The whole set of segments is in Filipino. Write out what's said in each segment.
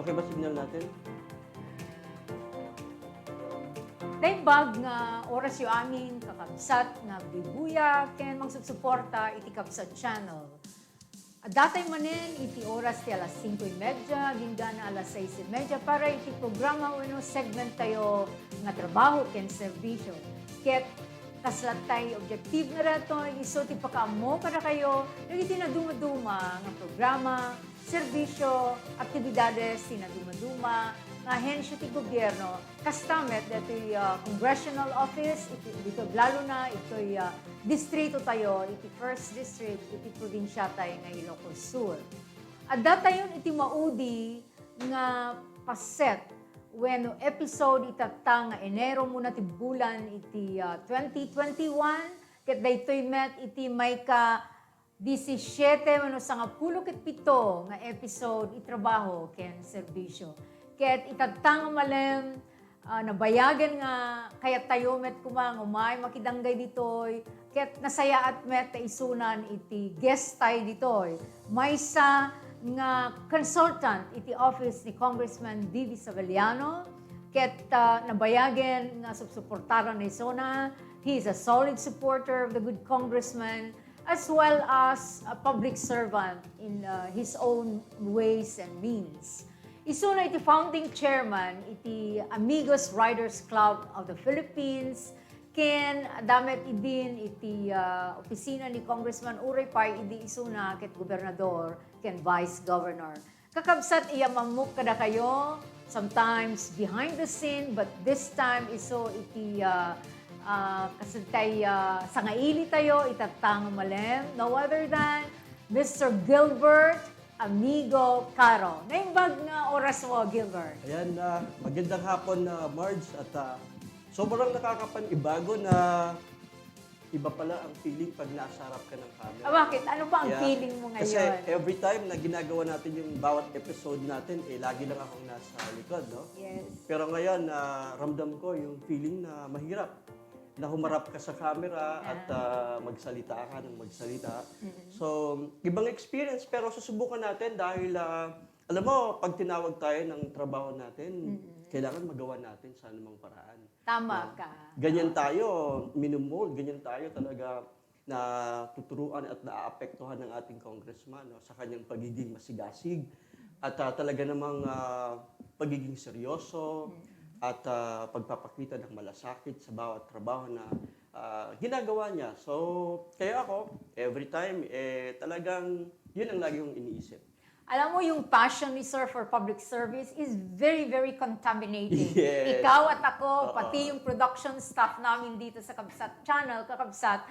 Okay ba signal natin? Daimbag nga oras yu amin kakabsat nga bibuya ken magsusuporta iti kabsat channel. Datay manen iti oras ti alas 5:30 gingana alas 6:30 para iti programa uno segment tayo nga trabaho ken serbisyo. Ket kaslat tayo objective nga reto iso ti pakaammo kada kayo iti na dumaduma nga programa, serbisyo, aktibidades ti na dumaduma nga ahensya ti gobyerno kastamet dito'y congressional office, dito lalo na ito'y distrito tayo, iti first district, iti probinsya tayo nga Ilocos Sur. At datayon iti maudi nga paset when episode itatang nga Enero muna ti bulan iti 2021 ket daytoy met iti may ka 17 mano sa nga 17 nga episode itrabaho ken serbisyo. Ket itatang malem nabayagan nga kaya tayo met kumang umay makidanggay ditoy ket nasaya at met ta isunan iti guest tayo ditoy. Maysa nga consultant iti office ni Congressman D.V. Saveliano ket nabayagan nga subsuportaran ni Sona. He is a solid supporter of the good congressman as well as a public servant in his own ways and means. Isuna iti founding chairman iti Amigos Riders Club of the Philippines ken damet idin iti opisina ni Congressman Uray Pay idi isuna ket gobernador ken vice governor. Kakabsat iya mamuk kada kayo sometimes behind the scene but this time iso iti kasantay sangaili tayo itatang malem no other than Mr. Gilbert Amigo Caro. Naimbag nga oras mo, Gilbert. Ayan, magandang hapon na Marge at sobrang nakakapanibago na iba pala ang feeling pag nasa harap ka ng camera. Bakit? Ano ba ang feeling mo ngayon? Kasi every time na ginagawa natin yung bawat episode natin, lagi lang akong nasa likod, no? Yes. Pero ngayon, ramdam ko yung feeling na mahirap na humarap ka sa camera at magsalita ka ng magsalita. So, ibang experience pero susubukan natin dahil alam mo, pag tinawag tayo ng trabaho natin, kailangan magawa natin sa anumang paraan. Tama ka. Ganyan tayo, minumol, ganyan tayo talaga na tuturuan at naaapektuhan ng ating congressman no, sa kanyang pagiging masigasig at talaga namang pagiging seryoso, at pagpapakita ng malasakit sa bawat trabaho na ginagawa niya. So, kaya ako, every time, talagang yun ang lagi kong iniisip. Alam mo, yung passion ni Sir for public service is very, very contaminating. Yes. Ikaw at ako, pati yung production staff namin dito sa Kabsat Channel, Kakabsat,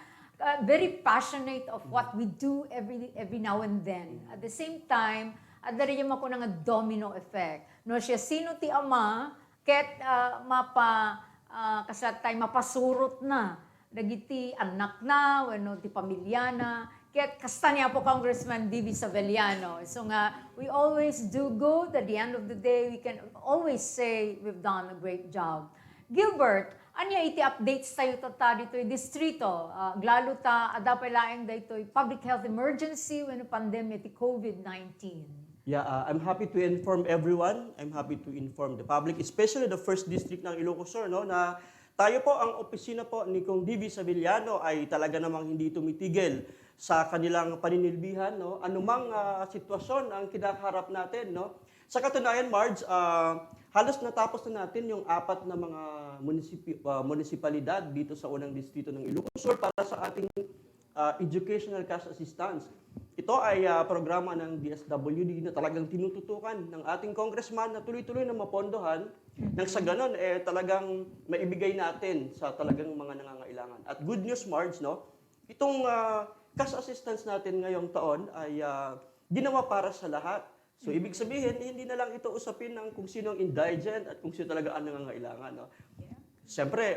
very passionate of what we do every now and then. At the same time, at dariyam ako ng domino effect. No, siya sino ti ama, ket kasatay mapasurot na dagiti anak na wenno ti pamilya na ket kasta niya po Congressman D.V. Saveliano. So nga we always do good. At the end of the day we can always say we've done a great job. Gilbert, anya iti updates tayo ta dito distrito glalo ta adapay laeng daytoy public health emergency wenno pandemic ti COVID-19. Yeah, I'm happy to inform everyone. I'm happy to inform the public, especially the first district ng Ilocos Sur, no, na tayo po, ang opisina po ni Kong D.V. Saveliano ay talaga namang hindi tumitigil sa kanilang paninilbihan, no, anumang sitwasyon ang kinakaharap natin, no. Sa katunayan, Marge, halos natapos na natin yung 4 na mga munisipalidad dito sa unang distrito ng Ilocos Sur para sa ating educational cash assistance. Ito ay programa ng DSWD na talagang tinututukan ng ating congressman na tuloy-tuloy na mapondohan nang sa ganon talagang maibigay natin sa talagang mga nangangailangan. At good news, Marge, no? Itong cash assistance natin ngayong taon ay ginawa para sa lahat. So ibig sabihin, hindi na lang ito usapin ng kung sino ang indigent at kung sino talaga ang nangangailangan, no? Siyempre,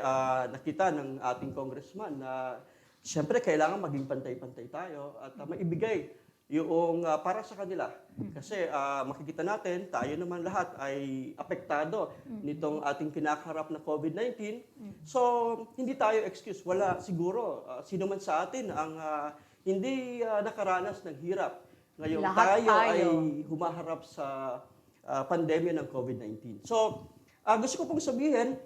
nakita ng ating congressman na siyempre, kailangan maging pantay-pantay tayo at maibigay yung para sa kanila. Kasi makikita natin, tayo naman lahat ay apektado nitong ating kinakaharap na COVID-19. So, hindi tayo excuse. Wala siguro. Sino man sa atin ang hindi nakaranas ng hirap. Ngayon tayo ay humaharap sa pandemya ng COVID-19. So, gusto ko pong sabihin,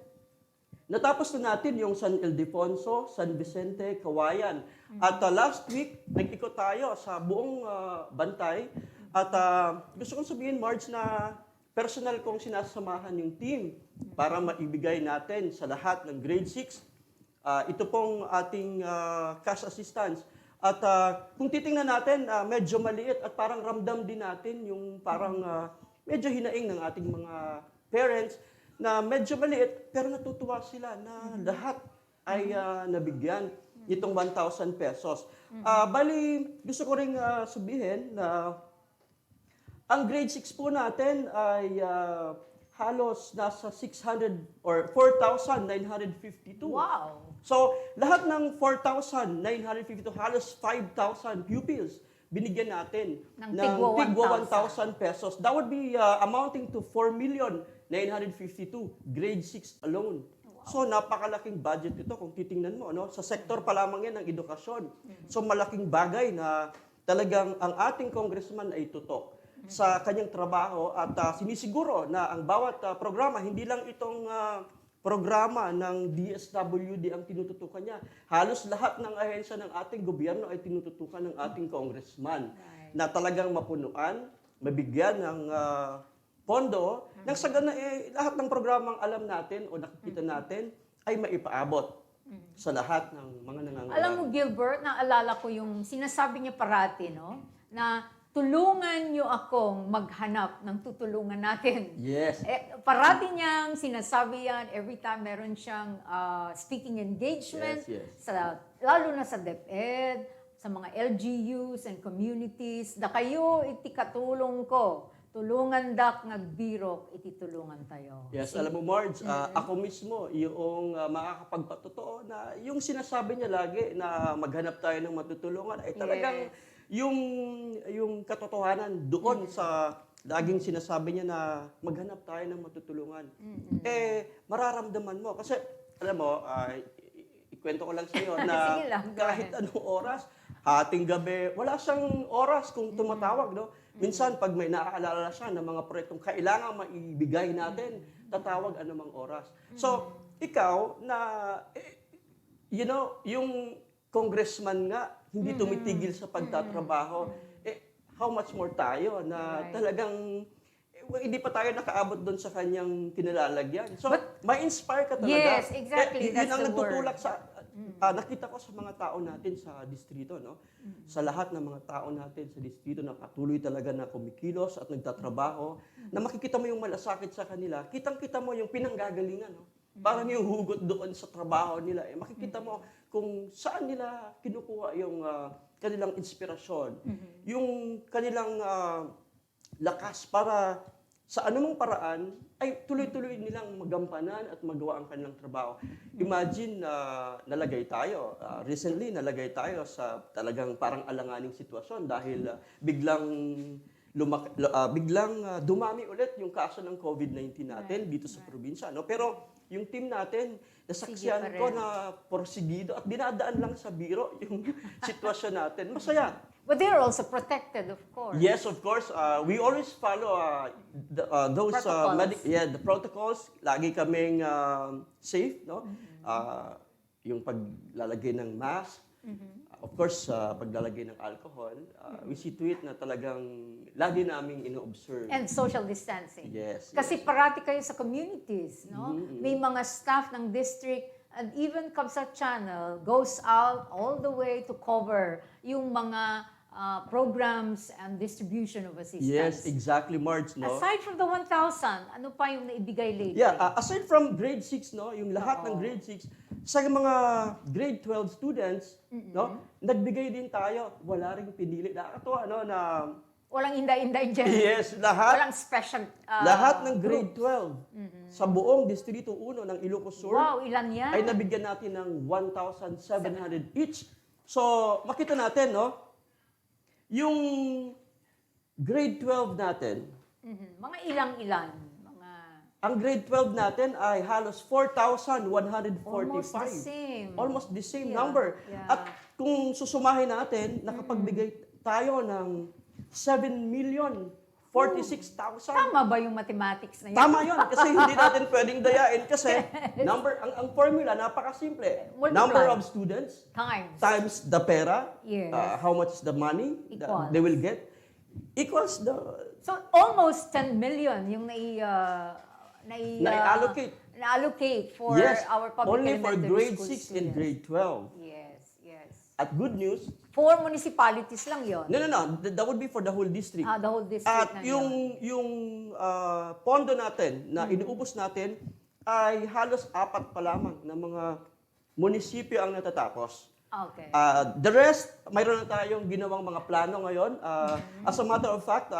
natapos na natin yung San Ildefonso, San Vicente, Kawayan. At last week, nag-ikot tayo sa buong Bantay. At gusto kong sabihin, Marge, na personal kong sinasamahan yung team para maibigay natin sa lahat ng grade 6. Ito pong ating cash assistance. At kung titingnan natin, medyo maliit at parang ramdam din natin yung parang medyo hinaing ng ating mga parents na medyo maliit, pero natutuwa sila na lahat ay nabigyan itong 1,000 pesos. Bali, gusto ko ring sabihin na ang grade 6 po natin ay halos nasa 600 or 4,952. Wow! So, lahat ng 4,952, halos 5,000 pupils, binigyan natin Ng tigwa tigwa 1,000 pesos. That would be amounting to 4,952,000 grade 6 alone. Wow. So, napakalaking budget ito kung titingnan mo. No? Sa sektor pa lamang yan ng edukasyon. So, malaking bagay na talagang ang ating congressman ay tutok sa kanyang trabaho at sinisiguro na ang bawat programa, hindi lang itong programa ng DSWD ang tinututukan niya. Halos lahat ng ahensya ng ating gobyerno ay tinututukan ng ating congressman na talagang mapunuan, mabigyan ng pondo, nang sa gana lahat ng programang alam natin o nakikita natin ay maipaabot sa lahat ng mga nangangailangan. Alam mo, Gilbert, naalala ko yung sinasabi niya parati, no? Na tulungan niyo akong maghanap ng tutulungan natin. Yes. Parati niyang sinasabi yan every time meron siyang speaking engagement, Yes. lalo na sa DepEd, sa mga LGUs and communities, da kayo iti katulong ko. Tulungan dak nagbiro, iti tulungan tayo. Yes, alam mo, Marge, ako mismo, yung makakapagpatotoo na yung sinasabi niya lagi na maghanap tayo ng matutulungan ay talagang yung katotohanan doon sa laging sinasabi niya na maghanap tayo ng matutulungan. Mararamdaman mo. Kasi, alam mo, ikwento ko lang sa iyo na kahit anong oras, hating gabi, wala siyang oras kung tumatawag, no? Minsan, pag may naaalala siya ng mga proyektong kailangan maibigay natin, tatawag anumang oras. So, ikaw na, yung congressman nga, hindi tumitigil sa pagtatrabaho. How much more tayo na talagang hindi pa tayo nakaabot doon sa kanyang kinalalagyan. So, ma-inspire ka talaga. Yes, exactly. Yun That's ang the nagtutulak word. sa, nakita ko sa mga tao natin sa distrito, no? Sa lahat ng mga tao natin sa distrito na patuloy talaga na kumikilos at nagtatrabaho, na makikita mo yung malasakit sa kanila, kitang-kita mo yung pinanggagalingan, no? Parang yung hugot doon sa trabaho nila. Makikita mo kung saan nila kinukuha yung kanilang inspirasyon, yung kanilang lakas para sa anumang paraan ay tuloy-tuloy nilang magampanan at magawa ang kanilang trabaho. Imagine nalagay tayo, recently nalagay tayo sa talagang parang alanganing sitwasyon dahil biglang dumami ulit yung kaso ng COVID-19 natin dito sa probinsya. No? Pero yung team natin, nasaksiyan ko na porsigido at dinadaan lang sa biro yung sitwasyon natin. Masaya. But they're also protected, of course. Yes, of course. We always follow those Protocols. the protocols. Lagi kaming safe, no? Yung paglalagay ng mask. Of course, paglalagay ng alcohol. We see to it na talagang lagi naming ino-observe. And social distancing. Yes. Kasi parati kayo sa communities, no? May mga staff ng district and even Kamsat Channel goes out all the way to cover yung mga programs and distribution of assistance. Yes, exactly, Marge, no? Aside from the 1,000, ano pa yung naibigay lately? Yeah, aside from grade 6, no, yung lahat ng grade 6, sa mga grade 12 students, no, nagbigay din tayo, wala ring pinili. Nakakatuwa, no, na Walang inday-inday dyan. yes, lahat. Walang special Lahat ng grade 12 sa buong Distrito 1 ng Ilocos Sur Wow, ilan yan? ay nabigyan natin ng 1,700 each. So, makita natin, no? Yung grade 12 natin, Mga ilang-ilan. ang grade 12 natin ay halos 4,145. Almost the same. Almost the same Yeah, number. yeah. At kung susumahin natin, nakapagbigay tayo ng 46,000. Tama ba yung mathematics na yun? Tama yun, kasi hindi natin pwedeng dayain kasi ang formula, napakasimple. Multiply. Number of students Times. the pera, Yes. how much is the money that Equals. they will get, equals the So, almost 10 million yung na-allocate. na-allocate for Yes, our public only for elementary grade school 6 and students. grade 12. Yes, yes. At good news, 4 municipalities lang yon. no, that would be for the whole district. The whole district At na yun. yung pondo natin na inuubos natin ay halos 4 pa lamang na mga munisipyo ang natatapos. Okay. The rest, mayroon na tayong ginawang mga plano ngayon. As a matter of fact,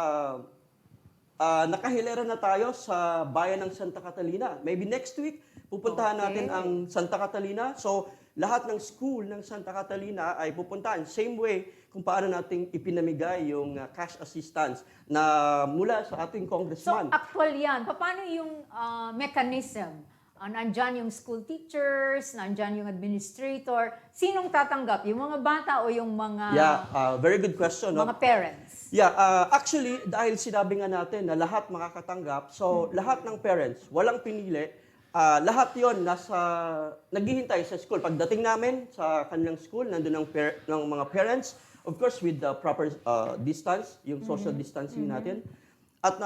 nakahilera na tayo sa bayan ng Santa Catalina. Maybe next week, pupuntahan natin ang Santa Catalina. So, lahat ng school ng Santa Catalina ay pupuntahan. Same way kung paano nating ipinamigay yung cash assistance na mula sa ating So, congressman. actual yan. Paano yung mechanism? Nandyan yung school teachers, nandyan yung administrator. Sinong tatanggap? Yung mga bata o yung mga Very good question. No? mga parents? Actually, dahil sinabi nga natin na lahat makakatanggap, so lahat ng parents, walang pinili, lahat yon naghihintay sa school. Pagdating namin sa kanilang school, nandun ng mga parents, of course with the proper distance, yung social distancing natin. At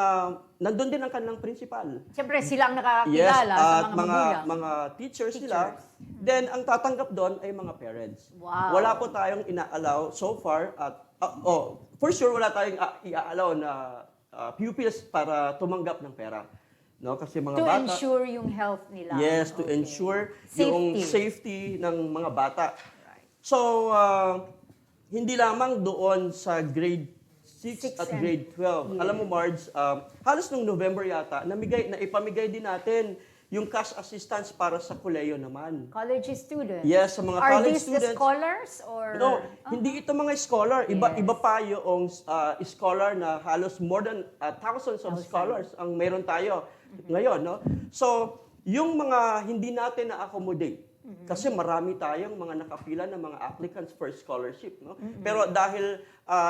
nandun din ang kanilang principal. Siyempre, sila ang nakakakilala Yes, sa at mga magulang. mga teachers sila. Then, ang tatanggap doon ay mga parents. Wow. Wala po tayong ina-allow so far. At, for sure, wala tayong i-allow na pupils para tumanggap ng pera. No? Kasi mga To bata... ensure yung health nila. Yes, to ensure yung safety ng mga bata. Right. So, hindi lamang doon sa grade 6 at grade 12. Yes. Alam mo, Marge, halos nung November yata, naipamigay din natin yung cash assistance para sa koleyo naman. College students? Yes, sa mga Are college these the students. scholars? Or? No, hindi ito mga scholar. Yes. Iba pa yung scholar na halos more than thousands of scholars ang meron tayo ngayon. No? So, yung mga hindi natin na-accommodate, kasi marami tayong mga nakapila ng mga applicants for scholarship. No? Pero dahil,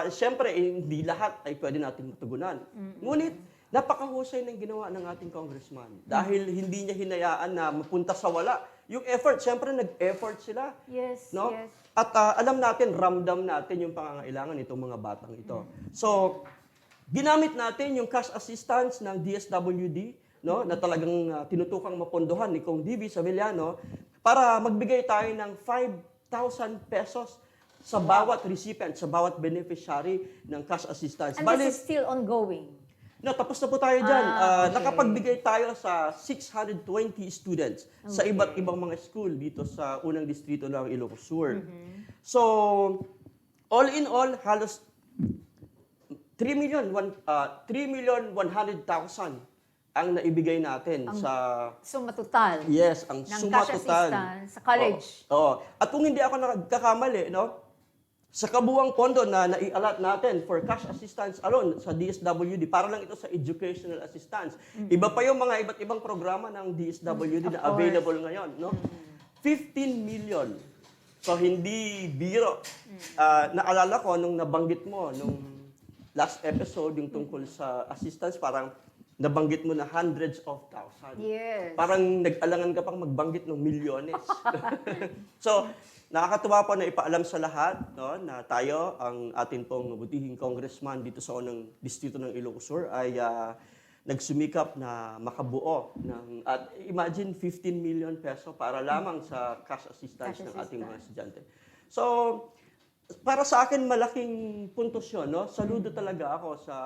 siyempre, hindi lahat ay pwede natin matugunan. Ngunit, napakahusay ng ginawa ng ating congressman. Dahil hindi niya hinayaan na mapunta sa wala. Yung effort, siyempre, nag-effort sila. Yes, No? yes. At alam natin, ramdam natin yung pangangailangan nitong mga batang ito. So, ginamit natin yung cash assistance ng DSWD, no, na talagang tinutukang mapondohan ni Kong D.V. Savillano para magbigay tayo ng 5,000 pesos sa bawat recipient, sa bawat beneficiary ng cash assistance. And this is still ongoing? No, tapos na po tayo dyan. Okay. Nakapagbigay tayo sa 620 students sa iba't ibang mga school dito sa unang distrito ng Ilocos Sur. So, all in all, halos 3,100,000 ang naibigay natin sa... Suma total? Yes, ang ng suma cash total. assistance sa college? Oo. At kung hindi ako nagkakamali, no, sa kabuang pondo na nai-allot natin for cash assistance alone sa DSWD, para lang ito sa educational assistance. Iba pa yung mga iba't ibang programa ng DSWD na available ngayon. No? 15 million. So, hindi biro. Naalala ko nung nabanggit mo, nung last episode, yung tungkol sa assistance, parang nabanggit mo na hundreds of thousands. Yes. Parang nag-alangan ka pang magbanggit ng milyones. So, nakakatuwa po na ipaalam sa lahat, no, na tayo, ang atin pong butihing congressman dito sa unang distrito ng Ilocos Sur ay nagsumikap na makabuo ng, at imagine 15 million peso para lamang sa cash assistance ng ating mga estudyante. So, para sa akin malaking puntos yun, no? Saludo talaga ako sa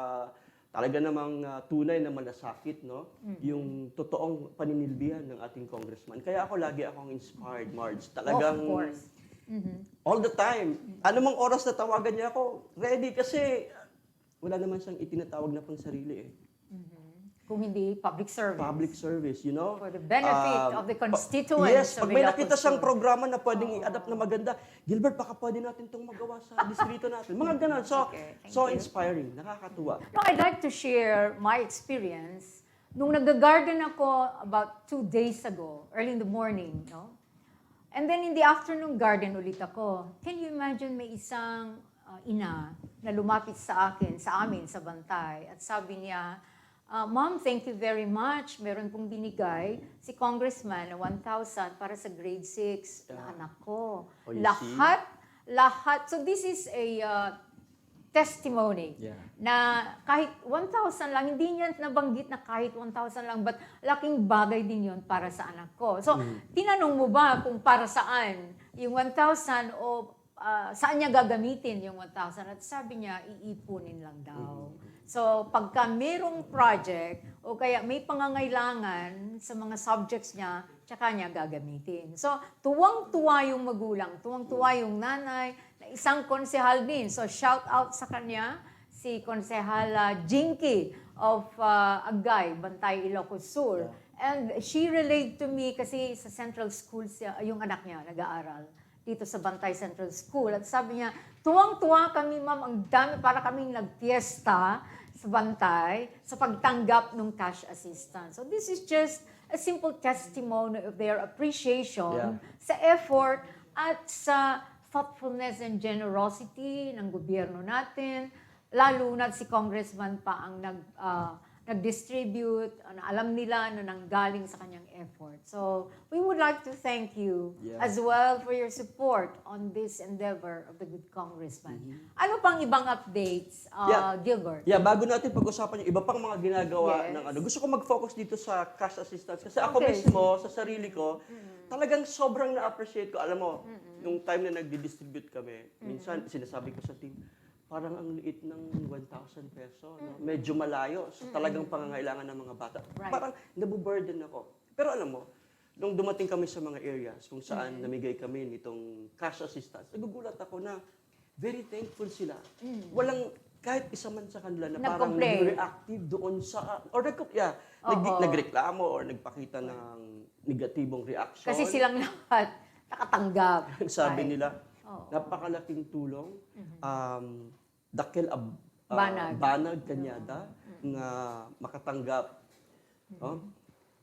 talaga namang tunay na malasakit, no? Yung totoong paninilbihan ng ating congressman. Kaya lagi akong inspired, Marge. Talagang, of course. all the time. Anumang oras na tawagan niya ako, ready kasi wala naman siyang itinatawag na pang sarili eh. Kung hindi public service. Public service, you know? For the benefit of the constituents. Yes, of pag may Ilocos nakita siyang Sur. programa na pwedeng i-adapt na maganda, Gilbert, baka pwede natin itong magawa sa distrito natin. Mga ganun. So, Okay, thank so you. inspiring. Nakakatuwa. No, I'd like to share my experience. Nung nag-garden ako about 2 days ago, early in the morning, no? And then in the afternoon, garden ulit ako. Can you imagine may isang ina na lumapit sa amin, sa Bantay. At sabi niya, Ma'am, thank you very much. Meron pong binigay si Congressman na 1,000 para sa grade 6 na anak ko. Oh, you Lahat. So this is a testimony na kahit 1,000 lang, hindi niya nabanggit na kahit 1,000 lang, but laking bagay din yon para sa anak ko. So, tinanong mo ba kung para saan yung 1,000 o saan niya gagamitin yung 1,000? At sabi niya, iipunin lang daw. So, pagka merong project o kaya may pangangailangan sa mga subjects niya, tsaka niya gagamitin. So, tuwang-tuwa yung magulang, tuwang-tuwa yung nanay, na isang konsehal din. So, shout out sa kanya, si Konsehal Jinky of Agay, Bantay, Ilocos Sur. And she relayed to me kasi sa Central School yung anak niya nag-aaral dito sa Bantay Central School. At sabi niya, tuwang-tuwa kami, ma'am, ang dami, para kaming nagpiesta sa Bantay sa pagtanggap ng cash assistance. So this is just a simple testimony of their appreciation sa effort at sa thoughtfulness and generosity ng gobyerno natin, lalo na si Congressman pa ang nag-distribute, alam nila na nanggaling sa kanyang effort. So, we would like to thank you as well for your support on this endeavor of the good Congressman. Ano pang ibang updates, Gilbert? Bago natin pag-usapan yung iba pang mga ginagawa ng gusto ko mag-focus dito sa cash assistance kasi ako mismo, sa sarili ko, talagang sobrang na-appreciate ko. Alam mo, nung time na nagdi-distribute kami, minsan sinasabi ko sa team, parang ang liit ng 1,000 peso. No? Medyo malayo sa talagang pangangailangan ng mga bata. Parang nabuburden ako. Pero alam mo, nung dumating kami sa mga areas kung saan namigay kami nitong cash assistance, nagugulat ako na very thankful sila. Walang kahit isa man sa kanila na parang reactive doon sa... Or nagreklamo or nagpakita ng negatibong reaction. Kasi silang lahat nakatanggap. Sabi nila, napakalaking tulong. Dakil banag kanyada nga makatanggap.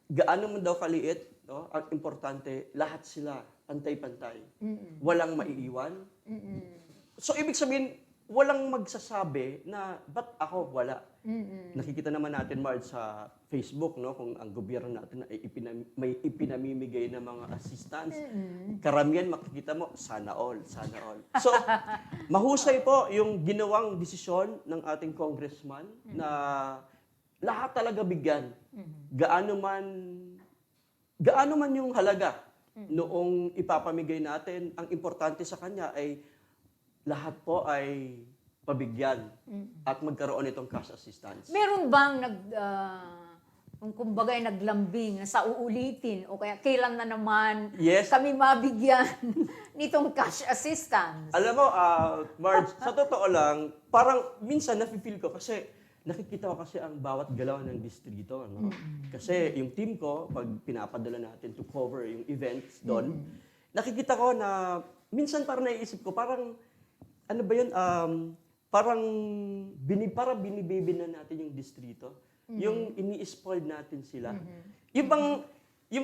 Gaano man daw kaliit, ang importante, lahat sila pantay-pantay. Walang maiiwan. So, ibig sabihin, walang magsasabi na, ba't ako wala? Nakikita naman natin, Marge, sa Facebook, no, kung ang gobyerno natin ay may ipinamimigay na mga assistance. Karamihan makikita mo, sana all, sana all. So, mahusay po yung ginawang desisyon ng ating congressman na lahat talaga bigyan. Gaano man yung halaga noong ipapamigay natin, ang importante sa kanya ay lahat po ay pabigyan at magkaroon itong cash assistance. Meron bang kung kumbaga ay naglambing na sa uulitin o kaya kailan na naman kami mabigyan nitong cash assistance? Alam mo, Marge, sa totoo lang, parang minsan nafe-feel ko kasi nakikita ko kasi ang bawat galaw ng distrito. No? Kasi yung team ko, pag pinapadala natin to cover yung events doon, nakikita ko na minsan parang naiisip ko, parang ano ba yun? Parang binibaby na natin yung distrito. Yung ini-spoil natin sila. Yung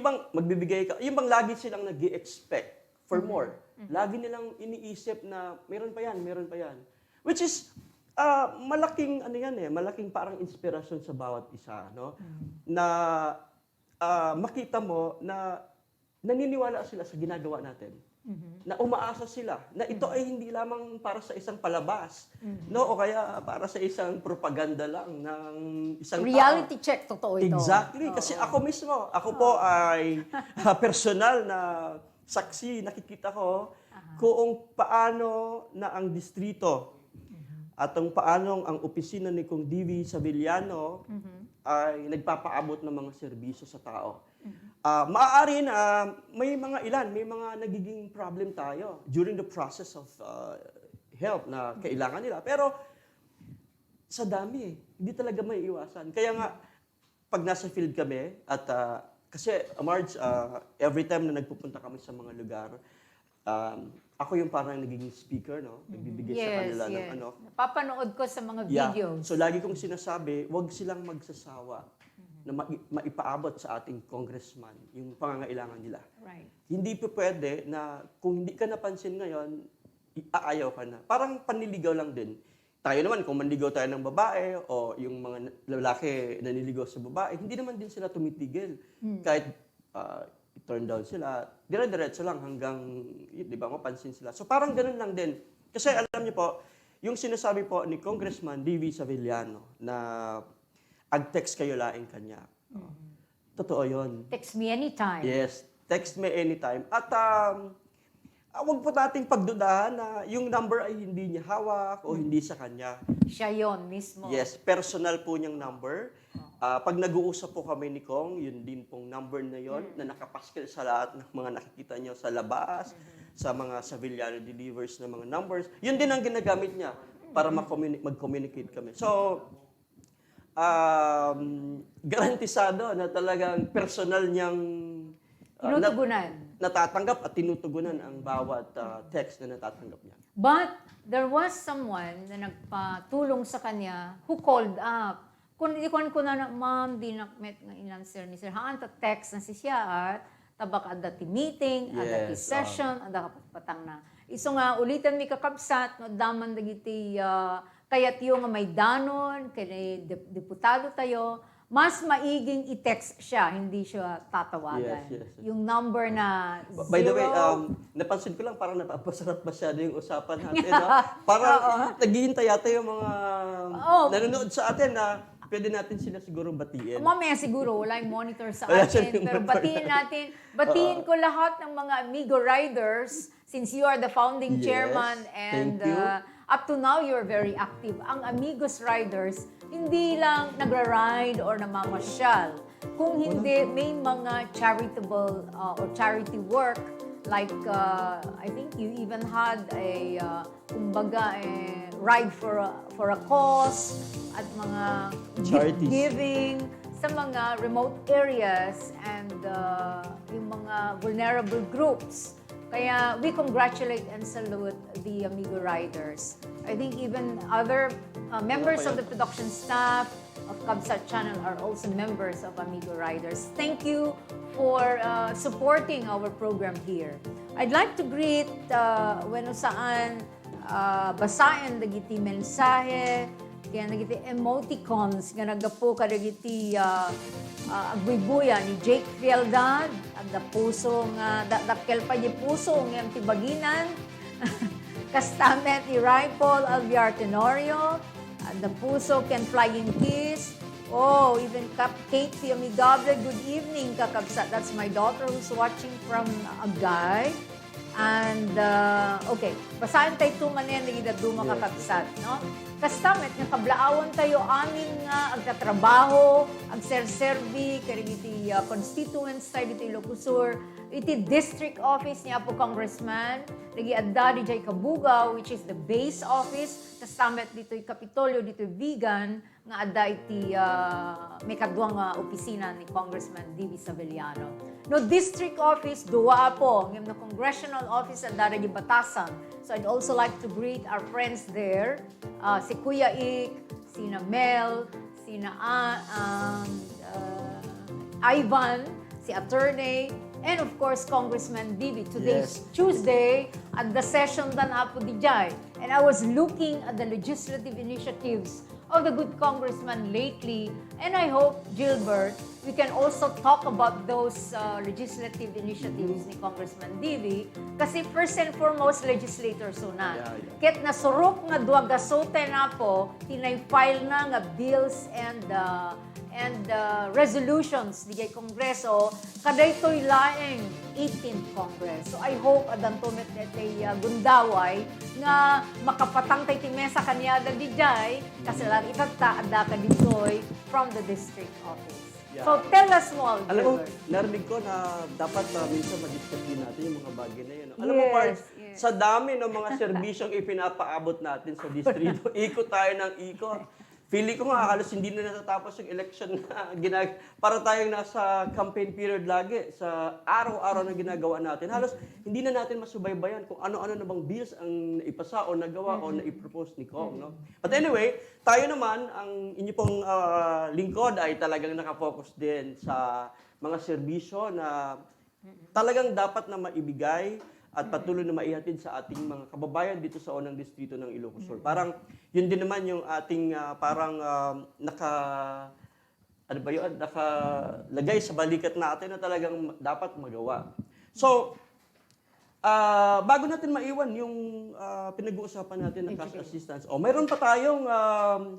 bang magbibigay ka, yung bang lagi silang nag-expect for more. Lagi nilang iniisip na meron pa yan. Which is malaking malaking parang inspirasyon sa bawat isa, no? Na makita mo na naniniwala sila sa ginagawa natin. Na umaasa sila na ito ay hindi lamang para sa isang palabas, no, o kaya para sa isang propaganda lang ng isang reality check, totoo ito. Exactly, kasi ako po ay personal na saksi, nakikita ko kung paano na ang distrito at paano ang opisina ni Kong DV Sabillano ay nagpapaabot ng mga serbisyo sa tao. Maaari na may mga nagiging problem tayo during the process of help na kailangan nila. Pero sa dami, hindi talaga may iwasan. Kaya nga, pag nasa field kami, at kasi, Marge, every time na nagpupunta kami sa mga lugar, ako yung parang nagiging speaker, no? Nagbibigay sa kanila ng ano. Napapanood ko sa mga videos. So lagi kong sinasabi, huwag silang magsasawa na maipaabot sa ating congressman yung pangangailangan nila. Right. Hindi po pwede na kung hindi ka napansin ngayon, aayaw ka na. Parang panliligaw lang din. tayo naman, kung manligaw tayo ng babae o yung mga lalaki na niligaw sa babae, hindi naman din sila tumitigil. Kahit i-turn down sila, dire-diretso lang hanggang, di ba, mapansin sila. So parang ganun lang din. Kasi alam niyo po, yung sinasabi po ni Congressman D.V. Savillano na ag-text kayo laing kanya. Totoo yun. Text me anytime. Yes, text me anytime. At wag po nating pagdudahan na yung number ay hindi niya hawak o hindi sa kanya. Siya yon mismo. Yes, personal po niyang number. Pag nag-uusap po kami ni Kong, yun din pong number na yon na nakapaskil sa lahat ng mga nakikita niyo sa labas, sa mga Savillano delivers na mga numbers. Yun din ang ginagamit niya para mag-communicate kami. So, garantisado na talagang personal niyang Tinutugunan. natatanggap at tinutugunan ang bawat text na natatanggap niya. But there was someone na nagpatulong sa kanya who called up. Kung ikon ko na, ma'am, di nakmet ng in-answer ni Sir. Haan ta text na si siya at tabak at dati meeting, at dati session, at patang na. Iso nga, ulitan mi kakabsat, no, daman dagiti kayat yung may danon, kaya deputado tayo, mas maiging i-text siya, hindi siya tatawagan. Yes. Yung number na By the way, zero. napansin ko lang parang napapasarap masyado yung usapan natin. Parang naghihintay yata yung mga nanonood sa atin na pwede natin sila siguro batiin. Mamaya siguro, wala yung monitor sa Wala atin. siyang Pero batiin natin, batiin ko lahat ng mga Amigo Riders since you are the founding Yes, chairman and thank you. up to now, you're very active. Ang Amigos Riders, hindi lang nagra-ride or namamasyal. Kung hindi, may mga charitable or charity work like, I think you even had a, kumbaga, ride for a cause at mga Charities. giving sa mga remote areas and yung mga vulnerable groups. Kaya we congratulate and salute the Amigo Riders. I think even other members of the production staff of Kabsat Channel are also members of Amigo Riders. Thank you for supporting our program here. I'd like to greet when saan basahin dagiti mensahe, kaya nagiti emoticons nga nagapo kadagiti agbibuya ni Jake Fieldad at da puso nga dakkel pa di puso nga tibaginan kastamet ni Ripol Alviar Tenorio at da puso can flying kiss. Oh, even Kate the Amigable, good evening, kakabsat. That's my daughter who's watching from Agay. And, okay, basahin tayo ito manin, nagidaduma kakabsat, no? Kastamet, nga kablaawan tayo amin nga, agtatrabaho, agserserbi, karigiti constituents tayo dito Ilocosur, iti district office niya po Congressman, nagiadda di jay Kabugaw, which is the base office, kastamet dito Kapitolyo, dito Vigan, nga adda iti may kadwang opisina ni Congressman D.V. Savillano. No district office, duwa po, ngayong na congressional office at dara di Batasan. So I'd also like to greet our friends there, si Kuya Ik, sina Mel, sina Ivan, si Attorney, and of course, Congressman D.V. Today's Tuesday, at the session dan apo di jay. And I was looking at the legislative initiatives of the good congressman lately, and I hope, Gilbert, we can also talk about those legislative initiatives ni Congressman D.V. Kasi first and foremost, legislator so na. Ket nasurok nga duwa gasote na po, tinay-file na nga bills and resolutions di Kongreso, kaday to'y laeng 18th Congress. So I hope adantomet netay gundaway nga makapatang tay timesa kaniya di jay kasi lang itata ada ka ditoy from the district office. Yeah. So tell us more. Alam mo, Gilbert. narinig ko na dapat minsan ma-discuss din natin yung mga bagay na yun. Alam mo, Mark, sa dami ng mga serbisyong ipinapaabot natin sa distrito, ikot tayo ng ikot. Feeling ko nga, halos hindi na natatapos yung election na para tayong nasa campaign period lagi sa araw-araw na ginagawa natin. Halos hindi na natin masubaybayan kung ano-ano na bang bills ang naipasa o nagawa o naipropose ni Kong. No? But anyway, tayo naman, ang inyo pong lingkod ay talagang nakafocus din sa mga serbisyo na talagang dapat na maibigay at patuloy na maihatid sa ating mga kababayan dito sa unang distrito ng Ilocos Sur. Parang yun din naman yung ating ano ba yun, nakalagay sa balikat natin na talagang dapat magawa. So, bago natin maiwan yung pinag-uusapan natin ng cash assistance, mayroon pa tayong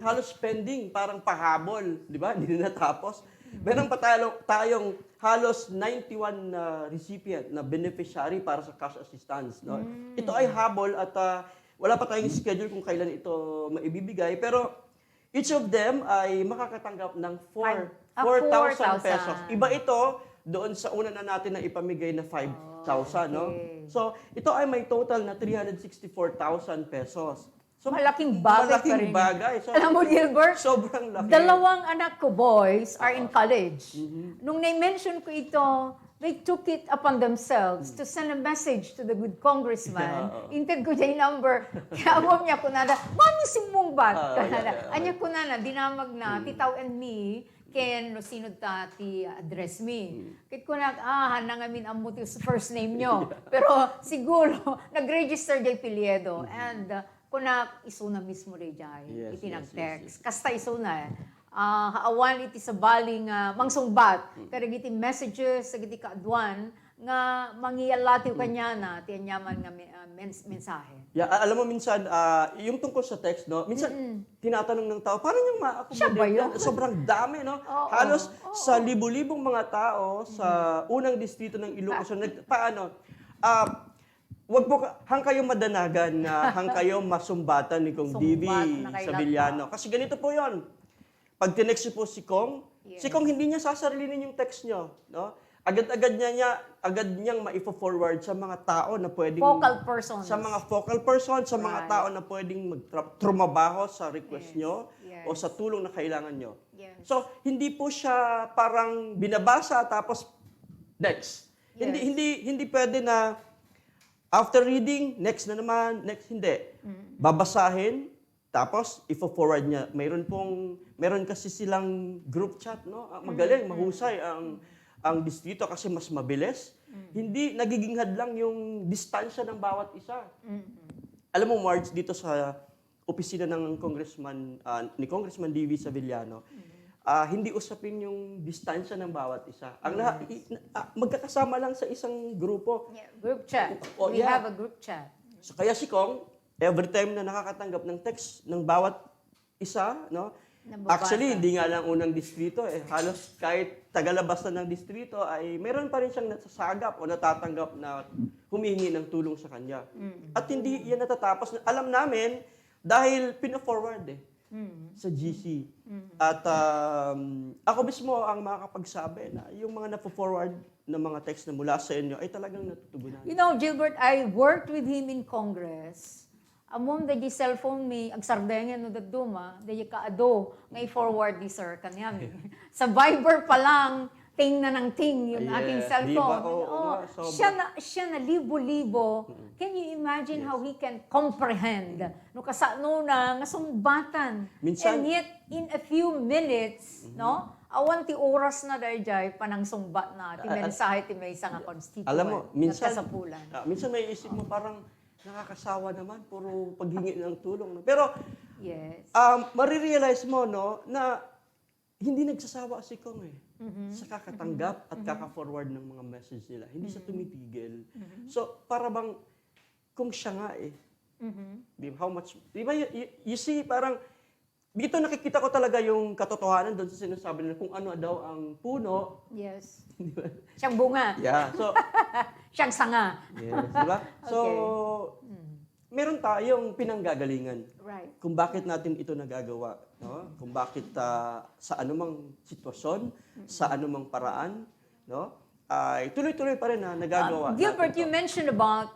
halos pending, parang pahabol, di ba? Hindi na natapos. Meron pa tayong halos 91 recipient na beneficiary para sa cash assistance. No? Ito ay habol at wala pa tayong schedule kung kailan ito maibibigay. Pero each of them ay makakatanggap ng 4,000 pesos. Iba ito doon sa una na natin na ipamigay na 5,000. No? So, ito ay may total na 364,000 pesos. So, malaking bagay pa rin. Bagay. So, alam mo, Gilbert, sobrang laki. 2 anak ko, boys, are in college. Nung na-mention ko ito, they took it upon themselves to send a message to the good congressman. Inted ko dyan yung number. Kaya awam niya ko na, mami si Mungbat. Anya ko na, dinamag na, titaw and me, ken no sino ti address me. Kit ko na, hanang amin ang motive sa first name nyo. Pero siguro, nag-register jay Piliedo. And kuna isuna mismo rin jay. Iti nag-text. Kasta isuna haawan iti sa baling mangsungbat. Kaya iti messages, iti kaadwan, nga mangiyalatiw kanya na, tiyanyaman nga mensahe. Yeah, alam mo minsan, yung tungkol sa text, no? Minsan, tinatanong ng tao, paano niyang Siya ba yun? ma-accommodate? Sobrang dami, no? Halos sa libu-libong mga tao sa unang distrito ng Ilocos Sur, paano? Wag po hang kayo madanagan na hang kayo masumbatan ni Kong Divi Sabiliano. Kasi ganito po 'yon. Pag tinext po si Kong, si Kong hindi niya sasarilinin yung text niyo, no? Agad-agad niyang maipo-forward sa mga tao na pwedeng Focal persons. Sa mga focal persons, sa mga tao na pwedeng magtrabaho sa request niyo o sa tulong na kailangan niyo. So, hindi po siya parang binabasa tapos next. Hindi pwede na after reading, next na naman, next hindi. Babasahin, tapos ifo-forward niya. Meron kasi silang group chat, no? Magaling, mahusay ang distrito kasi mas mabilis. Hindi nagiging hadlang yung distansya ng bawat isa. Alam mo, Marge, dito sa opisina ng ni Congressman D.V. Savillano, hindi usapin yung distansya ng bawat isa. Ang magkakasama lang sa isang grupo. Group chat. We have a group chat. So kaya si Kong, every time na nakakatanggap ng text ng bawat isa, no? Actually, hindi nga lang unang distrito halos kahit tagalabas na ng distrito ay meron pa rin siyang nasasagap o natatanggap na humihingi ng tulong sa kanya. At hindi yan natatapos. Alam namin dahil pino-forward sa GC. At ako mismo ang makakapagsabi na yung mga napo-forward na mga text na mula sa inyo ay talagang natutugunan. You know, Gilbert, I worked with him in Congress. Amom da di cellphone mi agsardengen no daduma, da di kaado nga i-forward di sir kanyami. Sa Viber pa lang ting na ng ting yung aking cellphone. Siya na libo-libo. Can you imagine how he can comprehend? No kasano na nga sumbatan. Minsan, and yet in a few minutes, no? Awan ti oras na dayjay panang sumbat na ti mensahe ti may nga constituent. Alam mo, minsan may isip mo parang nakakasawa naman, puro paghingi ng tulong. Pero, marirealize mo, no, na hindi nagsasawa si Kong sa kakatanggap at kaka-forward ng mga message nila. Hindi siya tumitigil. So, para bang, kung siya nga how much, di ba, you see, parang, dito nakikita ko talaga yung katotohanan doon sa sinasabi nila kung ano daw ang puno. Yes. Siyang bunga. Yeah. So, siyang sanga. Yes, di ba? So, meron tayong pinanggagalingan. Right. Kung bakit natin ito nagagawa. No? Kung bakit sa anumang sitwasyon, sa anumang paraan, no? Ay tuloy-tuloy pa rin na nagagawa. Gilbert, you mentioned about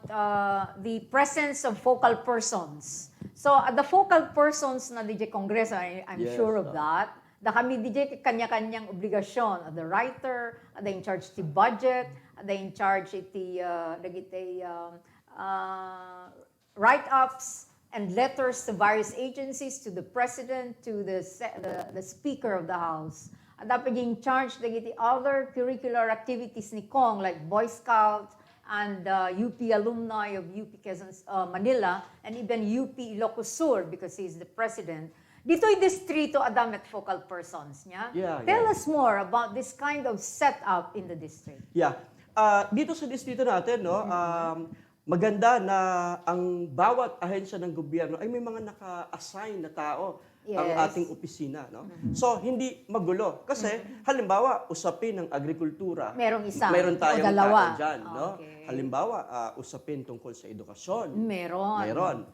the presence of focal persons. So, the focal persons na DJ Congress, I'm sure of that. Da kami DJ kanya-kanyang obligasyon. The writer, the in charge the budget, the in charge iti write-ups and letters to various agencies, to the president, to the speaker of the house. At dapat in charge the other curricular activities ni Kong like Boy Scouts, and UP alumni of UP Quezon, Manila, and even UP Ilocos Sur because he's the president. Dito'y distrito adamet focal persons niya. Tell us more about this kind of setup in the district. Yeah. Dito sa distrito natin, no, maganda na ang bawat ahensya ng gobyerno ay may mga naka-assign na tao ang ating opisina, no? So hindi magulo kasi halimbawa usapin ng agrikultura. Meron tayong tao diyan, no? Halimbawa usapin tungkol sa edukasyon. Meron.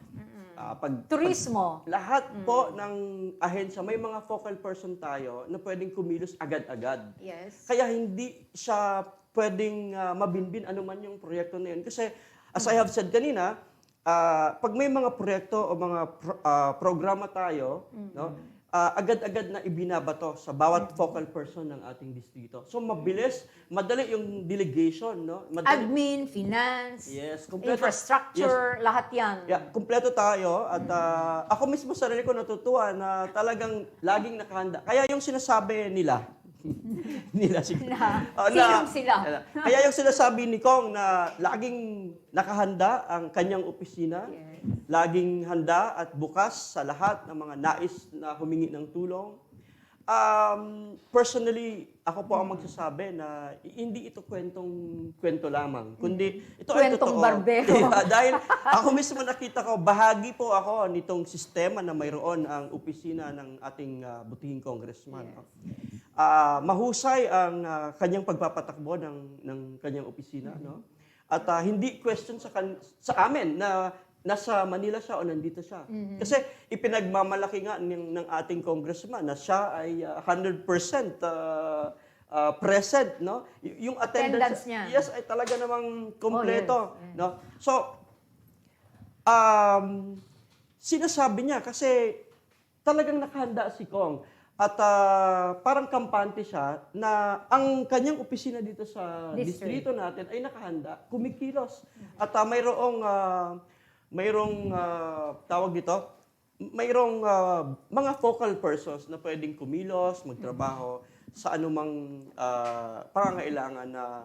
Turismo. Lahat po ng ahensya, may mga focal person tayo na pwedeng kumilos agad-agad. Yes. Kaya hindi siya pwedeng mabinbin anuman yung proyekto na yun. Kasi as I have said kanina, pag may mga proyekto o mga programa tayo, no, agad-agad na ibinabato sa bawat focal person ng ating distrito. So mabilis, madali yung delegation, no? Madali. Admin, finance, kompleto, infrastructure, lahat yan. Kompleto tayo at ako mismo sarili ko natutuwa na talagang laging nakahanda. Kaya yung sinasabi nila, sila. Kaya yung sinasabi ni Kong na laging nakahanda ang kanyang opisina, laging handa at bukas sa lahat ng mga nais na humingi ng tulong. Personally, ako po ang magsasabi na hindi ito kwento lamang, kundi ito ay totoo. Barbero. Dahil ako mismo nakita ko, bahagi po ako nitong sistema na mayroon ang opisina ng ating butihing congressman. Mahusay ang kanyang pagpapatakbo ng kanyang opisina, no? At hindi question sa amin na nasa Manila siya o nandito siya. Kasi ipinagmamalaki nga ng ating congressman na siya ay 100% present, no? Yung attendance niya. Yes, ay talaga namang kompleto, no? So sinasabi niya kasi talagang nakahanda si Kong. At parang kampante siya na ang kanyang opisina dito sa distrito natin ay nakahanda, kumikilos. At mayroong tawag dito, mayroong mga focal persons na pwedeng kumilos, magtrabaho sa anumang pangangailangan na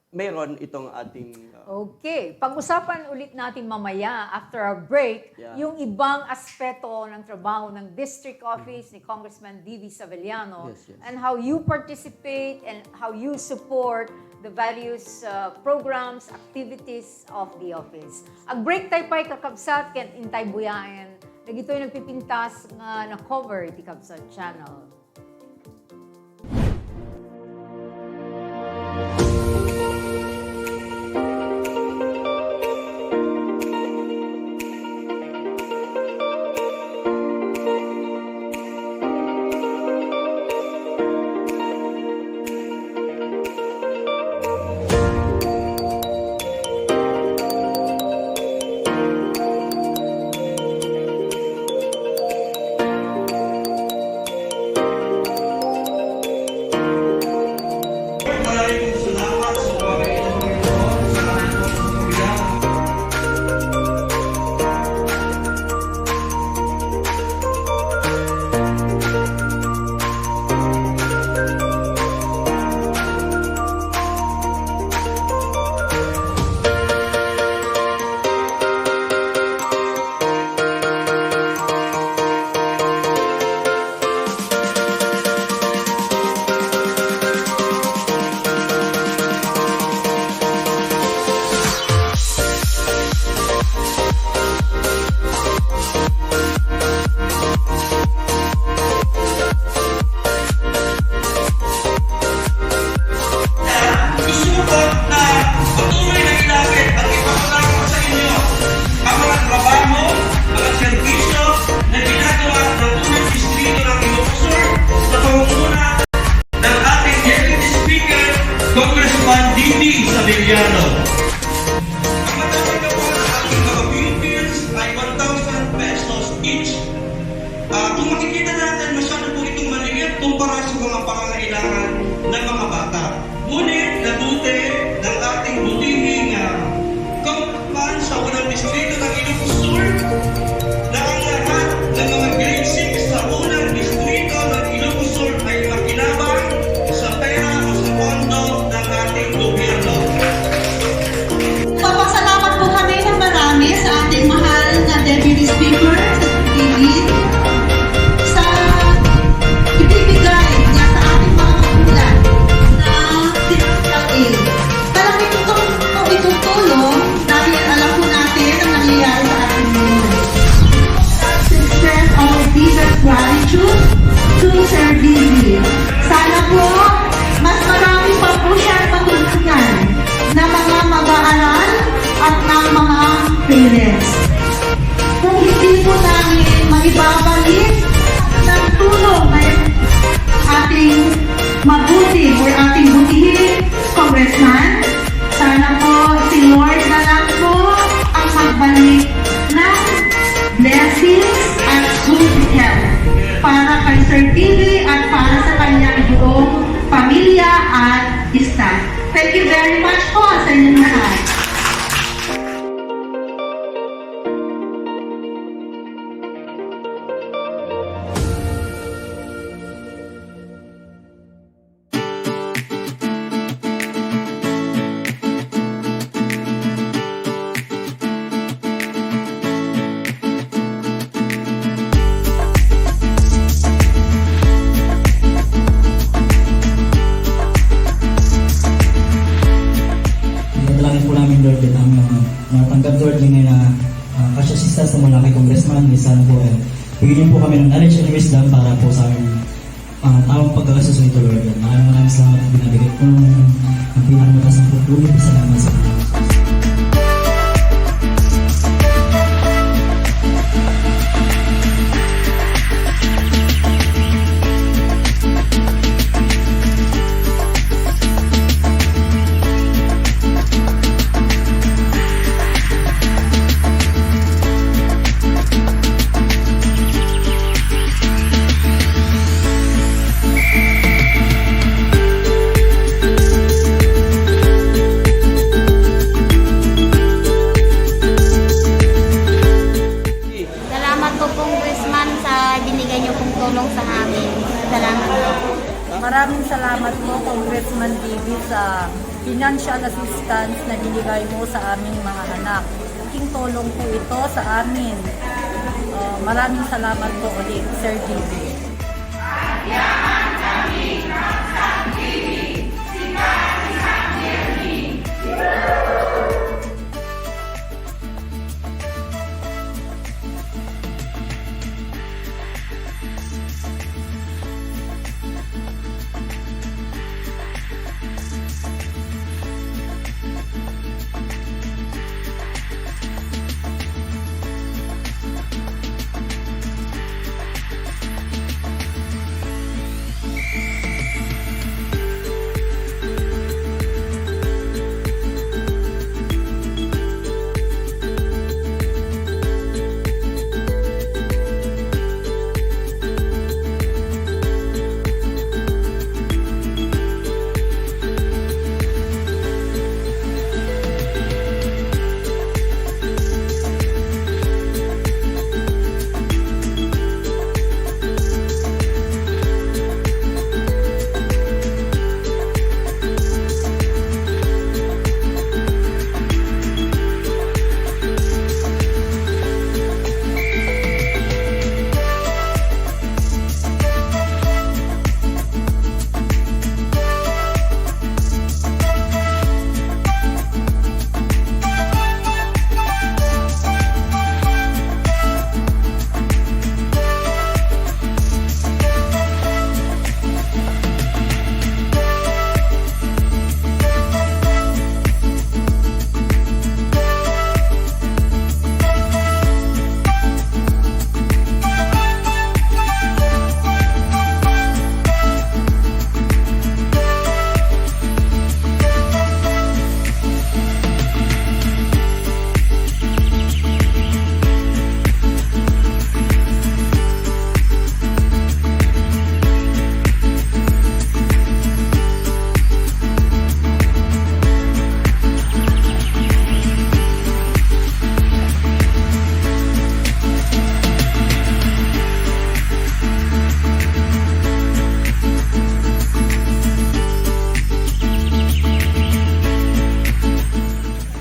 mayroon itong ating... Okay. Pag-usapan ulit natin mamaya after our break, yung ibang aspeto ng trabaho ng district office ni Congressman D.V. Savellano and how you participate and how you support the various programs, activities of the office. Ag break tayo pa'y kakabsat, ken intay buyain. Nagito'y nagpipintas nga na-cover iti Kabsat Channel. Gobyerno. inyong lahat. Dalangin po namin, Lord, at ang matanggap, Lord, yung kasyasista sa mga kay Congressman, ni San po, bigyan niyo po kami ng knowledge and wisdom para po sa aming tamang pagkakasusunod ito, Lord. Maraming salamat at binabigay po ng pinakamataas ng pagpuli. Salamat sa mga. Salamat po, Congressman, sa binigay niyo pong tulong sa amin. Salamat po. Maraming salamat po, Congressman Divi, sa financial assistance na binigay mo sa aming mga anak. King tulong po ito sa amin. Maraming salamat po ulit, Sir Divi.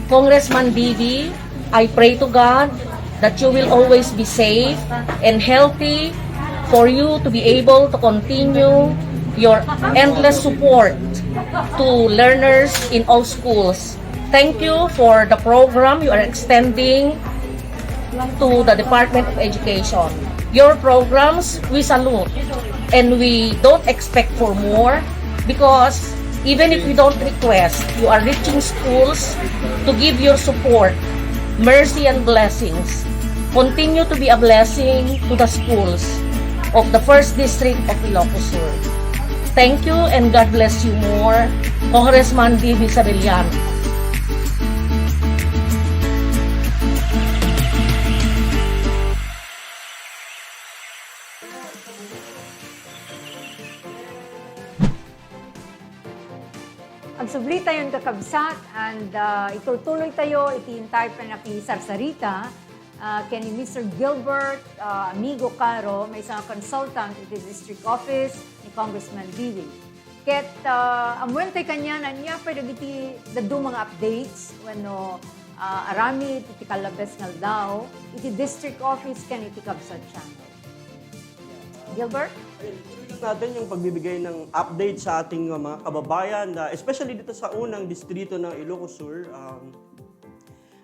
Congressman Bibi, I pray to God that you will always be safe and healthy, for you to be able to continue your endless support to learners in all schools. Thank you for the program you are extending to the Department of Education. Your programs, we salute, and we don't expect for more, because even if we don't request, you are reaching schools to give your support, mercy and blessings. Continue to be a blessing to the schools of the 1st District of Ilocos Sur. Thank you and God bless you more, Congressman Bibi Sabeliano. Ang subli tayon kakabsat and itutuloy tayo itintay pa nakisarsarita kay ni Mr. Gilbert Amigo Caro, may isang consultant at the district office ni Congressman Bibi. Ket amuente kanya na niya pwede iti dadu mga updates when arami iti kalabes nga daw iti district office ken iti kabsat channel. Gilbert? Tuloy natin yung pagbibigay ng update sa ating mga kababayan, especially dito sa unang distrito ng Ilocos Sur.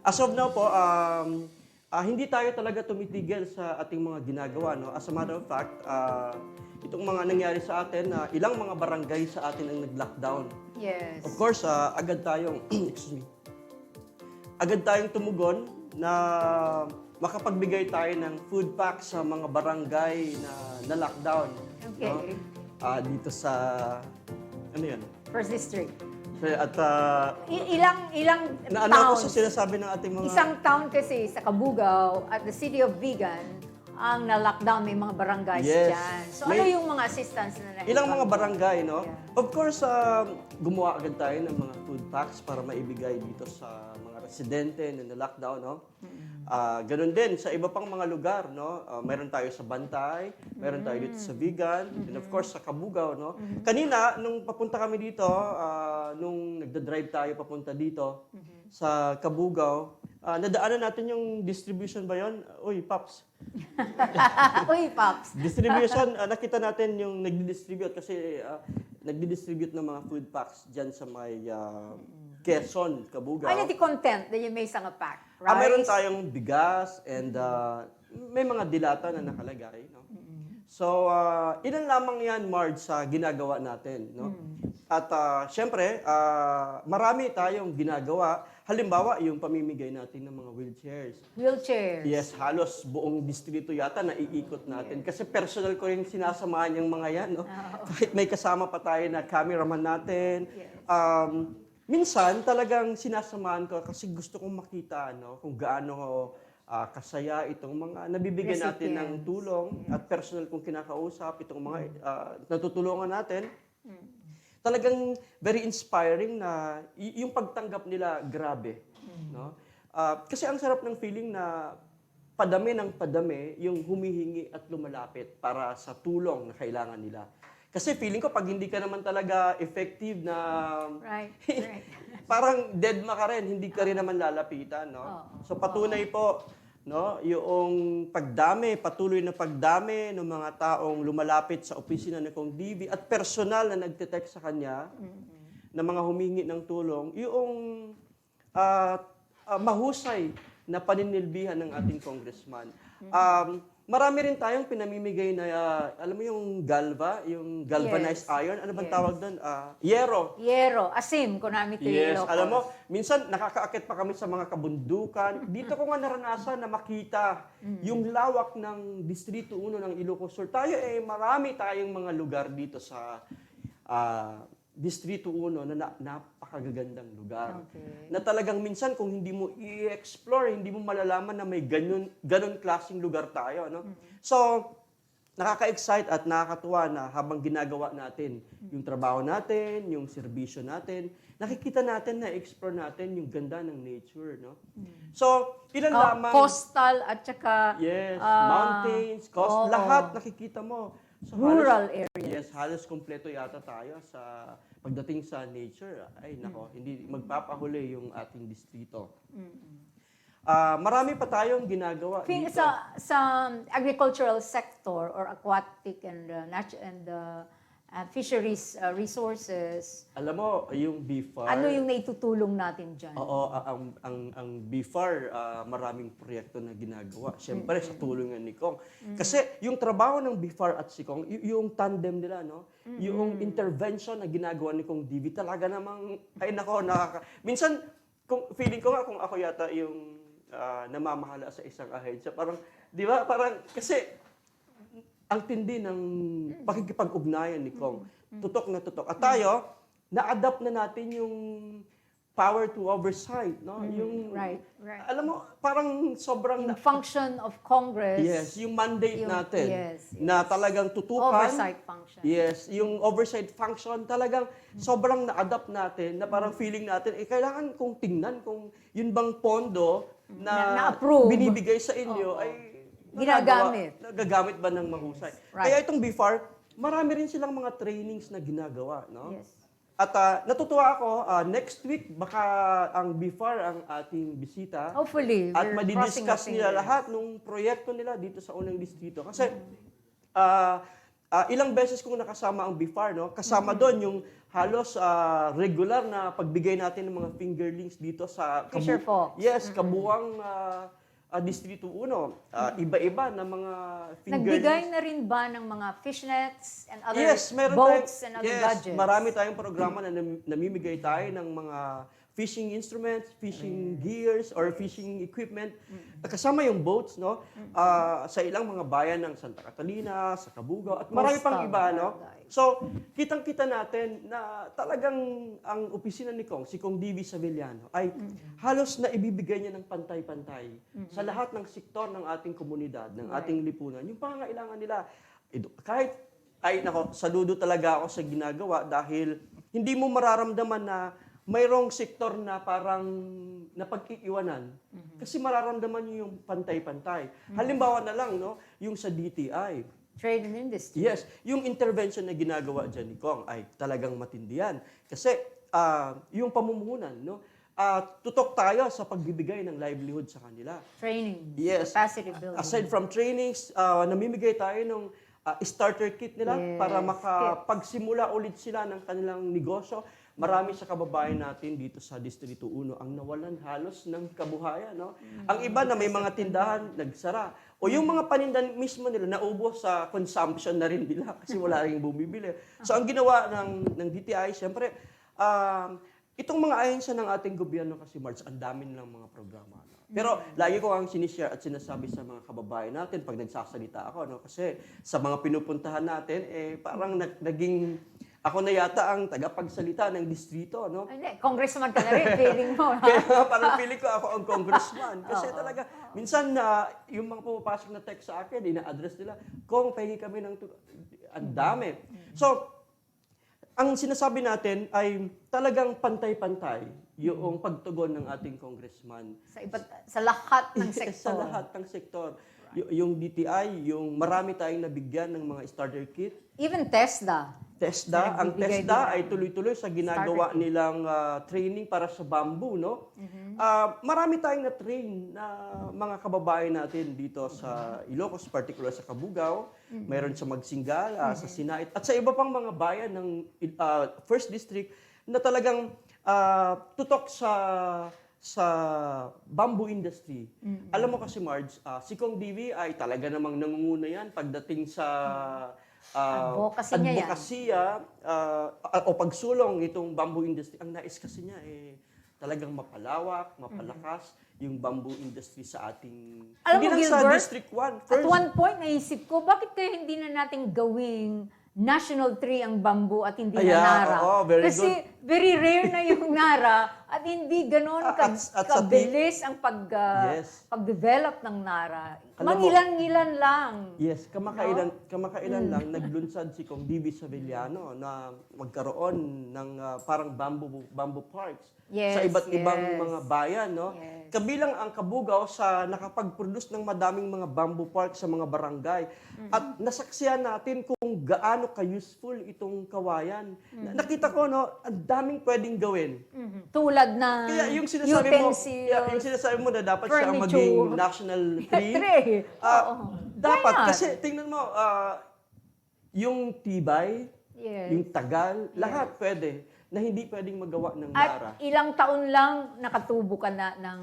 As of now po, hindi tayo talaga tumitigil sa ating mga ginagawa. No? As a matter of fact, itong mga nangyari sa atin, ilang mga barangay sa atin ang nag-lockdown. Yes. Of course, agad tayong, excuse me, agad tayong tumugon na makapagbigay tayo ng food packs sa mga barangay na lockdown. Okay. No? Dito sa, ano yan? First district. At Ilang naano ko towns? sa sinasabi ng ating mga... Isang town kasi sa Kabugao at the city of Vigan ang na-lockdown, may mga barangays Yes. dyan. So May- ano yung mga assistance na naibang? Ilang mga barangay, no? Yeah. Of course, gumawa agad tayo ng mga food packs para maibigay dito sa mga residente na na-lockdown, no? Ganun din sa iba pang mga lugar, no? Meron tayo sa Bantay, meron tayo dito sa Vigan, and of course sa Kabugao, no? Kanina, nung papunta kami dito, nung nagda-drive tayo papunta dito sa Kabugao, nadaanan natin yung distribution ba yun? Uy, Paps. Uy, Pops. Distribution, nakita natin yung nagdi-distribute kasi nagdi-distribute ng mga food packs dyan sa may Quezon, Kabugao. Ano di content that you may isang pack? Rice? Meron tayong bigas and may mga dilata na nakalagay. No? So, ilan lamang yan, Marge, sa ginagawa natin. No? At syempre, marami tayong ginagawa. Halimbawa, yung pamimigay natin ng mga wheelchairs. Wheelchair. Yes, halos buong distrito yata naiikot natin. Kasi personal ko yung sinasamahan yung mga yan. No? Kahit may kasama pa tayo na cameraman natin. Minsan, talagang sinasamahan ko kasi gusto kong makita kung gaano kasaya itong mga nabibigyan natin ng tulong at personal kong kinakausap, itong mga natutulungan natin. Talagang very inspiring na yung pagtanggap nila, grabe. No? Kasi ang sarap ng feeling na padami ng padami yung humihingi at lumalapit para sa tulong na kailangan nila. Kasi feeling ko pag hindi ka naman talaga effective na Right. parang dead ma ka rin, hindi ka rin naman lalapitan, no? So patunay po, no, yung pagdami, patuloy na pagdami ng mga taong lumalapit sa opisina ni Kong Divi at personal na nagte-text sa kanya na mga humingi ng tulong, yung mahusay na paninilbihan ng ating congressman. Marami rin tayong pinamimigay na, alam mo yung galva, yung galvanized iron, ano bang tawag doon? Yero. Yero. Asim, kung namin ito Yes, Ilocos. alam mo, minsan nakakaakit pa kami sa mga kabundukan. Dito ko nga naranasan na makita yung lawak ng Distrito 1 ng Ilocos Sur. Tayo marami tayong mga lugar dito sa Distrito 1 na napakagagandang lugar. Okay. Na talagang minsan kung hindi mo i-explore, hindi mo malalaman na may ganun klaseng lugar tayo. No? So, nakaka-excite at nakakatuwa na habang ginagawa natin yung trabaho natin, yung serbisyo natin, nakikita natin na explore natin yung ganda ng nature. No? So, ilan lamang... Coastal at saka... Yes, mountains, coast, lahat nakikita mo. So, Rural areas. Yes, halos kompleto yata tayo sa pagdating sa nature. Ay, nako, hindi magpapahuli yung ating distrito. Marami pa tayong ginagawa dito. Sa agricultural sector or aquatic and fisheries resources, Alam mo, yung BFAR... ano yung naitutulong natin dyan? Oo, ang BFAR, maraming proyekto na ginagawa. Siyempre, sa tulong ni Kong. Kasi yung trabaho ng BFAR at si Kong, yung tandem nila, no? Yung intervention na ginagawa ni Kong Divi, talaga namang, ay nako, minsan, feeling ko nga kung ako yata yung namamahala sa isang ahensya. Parang, di ba? Parang, kasi, ang tindi ng pakikipag-ugnayan ni Kong. Tutok na tutok. At tayo, na-adapt na natin yung power to oversight, no? Yung Right. alam mo, parang sobrang Yung function of Congress. yes, yung mandate natin yes. na talagang tutukan. Oversight function. Yes, yung oversight function talagang sobrang na-adapt natin na parang feeling natin, kailangan kong tingnan kung yun bang pondo na Na-approve. binibigay sa inyo ay nagagamit ba ng mahusay. Right. Kaya itong BIFAR, marami rin silang mga trainings na ginagawa. No? Yes. At natutuwa ako, next week, baka ang BIFAR ang ating bisita. Hopefully. At we're crossing madidiscuss our nila fingers. lahat ng proyekto nila dito sa unang distrito. Kasi ilang beses kong nakasama ang BIFAR, no? Kasama doon yung halos regular na pagbigay natin ng mga fingerlings dito sa Fisher Falls. Yes, kabuang Distrito 1. Iba-iba na mga fingerlings. Nagbigay na rin ba ng mga fishnets and other Meron boats tayong- and other yes, gadgets? marami tayong programa na namimigay tayo ng mga fishing instruments, fishing gears, or fishing equipment. Kasama yung boats, no? Sa ilang mga bayan ng Santa Catalina, sa Cabugao, at marami pang Coastal iba, no? barangay. So, kitang-kita natin na talagang ang opisina ni Kong, si Kong Divi Savillano, ay halos na ibibigay niya ng pantay-pantay sa lahat ng sektor ng ating komunidad, ng ating lipunan. Yung pangangailangan nila, saludo talaga ako sa ginagawa dahil hindi mo mararamdaman na mayroong sektor na parang napag-iiwanan. Kasi mararamdaman niyo yung pantay-pantay. Halimbawa na lang, no, yung sa DTI. Trade and industry. Yes, yung intervention na ginagawa dyan ni Kong ay talagang matindi yan. Kasi yung pamumuhunan, no, tutok tayo sa pagbibigay ng livelihood sa kanila. Training. Yes. Capacity building. Aside from trainings, namimigay tayo ng starter kit nila Yes, para makapagsimula ulit sila ng kanilang negosyo. Marami sa kababayan natin dito sa Distrito 1 ang nawalan halos ng kabuhayan. No? Ang iba na may mga tindahan, nagsara. O yung mga paninda mismo nila, naubos sa consumption na rin nila kasi wala rin bumibili. So ang ginawa ng DTI, siyempre, itong mga ahensya ng ating gobyerno kasi, March, ang dami nilang mga programa. No? Pero lagi ko ang sinishare at sinasabi sa mga kababayan natin pag nagsasalita ako. No? Kasi sa mga pinupuntahan natin, parang naging... Ako na yata ang tagapagsalita ng distrito, no? Hindi, congressman ka na rin, feeling mo. Kaya parang feeling ko ako ang congressman. Kasi talaga, minsan yung mga pumapasok na text sa akin, ina-address nila, Kong, pahingi kami ng ang dami. So, ang sinasabi natin ay talagang pantay-pantay yung pagtugon ng ating congressman. Sa lahat ng Sa sektor. lahat ng sektor. Yung DTI, yung marami tayong nabigyan ng mga starter kit. Even TESDA. Ang Nagbibigay TESDA din ay tuloy-tuloy sa ginagawa nilang training para sa bamboo, no? Marami tayong na-train na mga kababayan natin dito sa Ilocos, particular sa Cabugao, mayroon sa Magsingal, sa Sinait, at sa iba pang mga bayan ng First District na talagang tutok sa bamboo industry. Alam mo kasi, Marge, si Kong Divi ay talaga namang nangunguna yan pagdating sa Advocacy niya yan. advokasya o pagsulong itong bamboo industry. Ang nais kasi niya talagang mapalawak, mapalakas yung bamboo industry sa ating... Alam hindi mo, lang sa Gilbert, District 1. At one point, naisip ko, bakit kaya hindi na natin gawing national tree ang bamboo at hindi na nara? Very Kasi good. very rare na yung nara at hindi ganon At sa kabilis ang Yes. pag-develop ng nara. Alam mo- Mangilan-ngilan lang. Yes, kamakailan lang naglunsad si Kong Divi Savillano na magkaroon ng parang bamboo parks Yes, sa iba't ibang yes. mga bayan, no? Yes. Kabilang ang Cabugao sa nakapag-produce ng madaming mga bamboo parks sa mga barangay. At nasaksihan natin kung gaano ka-useful itong kawayan. Nakita ko, no, ang daming pwedeng gawin. Tulad ng Kaya yung sinasabi mo, utensils, yung sinasabi mo na dapat siya ang furniture. maging national tree. Tree. Oo. Dapat Why not? kasi tingnan mo yung tibay, Yes. yung tagal, lahat pwede na hindi pwedeng magawa ng At Nara. ilang taon lang nakatubo ka na ng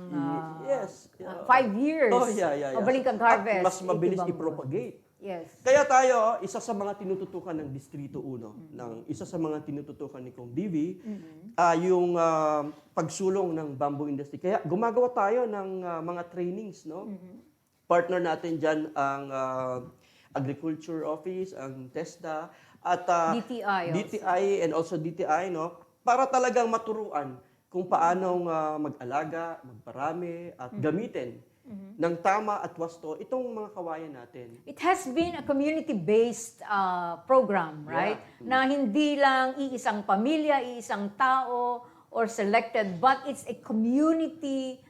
Yes. 5 years. Oh, yeah. Magaling kang harvest. At mas mabilis Itibang i-propagate. Yes. Kaya tayo, isa sa mga tinututukan ng Distrito 1, isa sa mga tinututukan ni Kong Divi, yung pagsulong ng bamboo industry. Kaya gumagawa tayo ng mga trainings, no? Partner natin dyan ang Agriculture Office, ang TESDA, at DTI also. DTI and also DTI, no? Para talagang maturuan kung paanong mag-alaga, magparami, at gamitin ng tama at wasto itong mga kawayan natin. It has been a community-based program, right? Na hindi lang iisang pamilya, iisang tao, or selected, but it's a community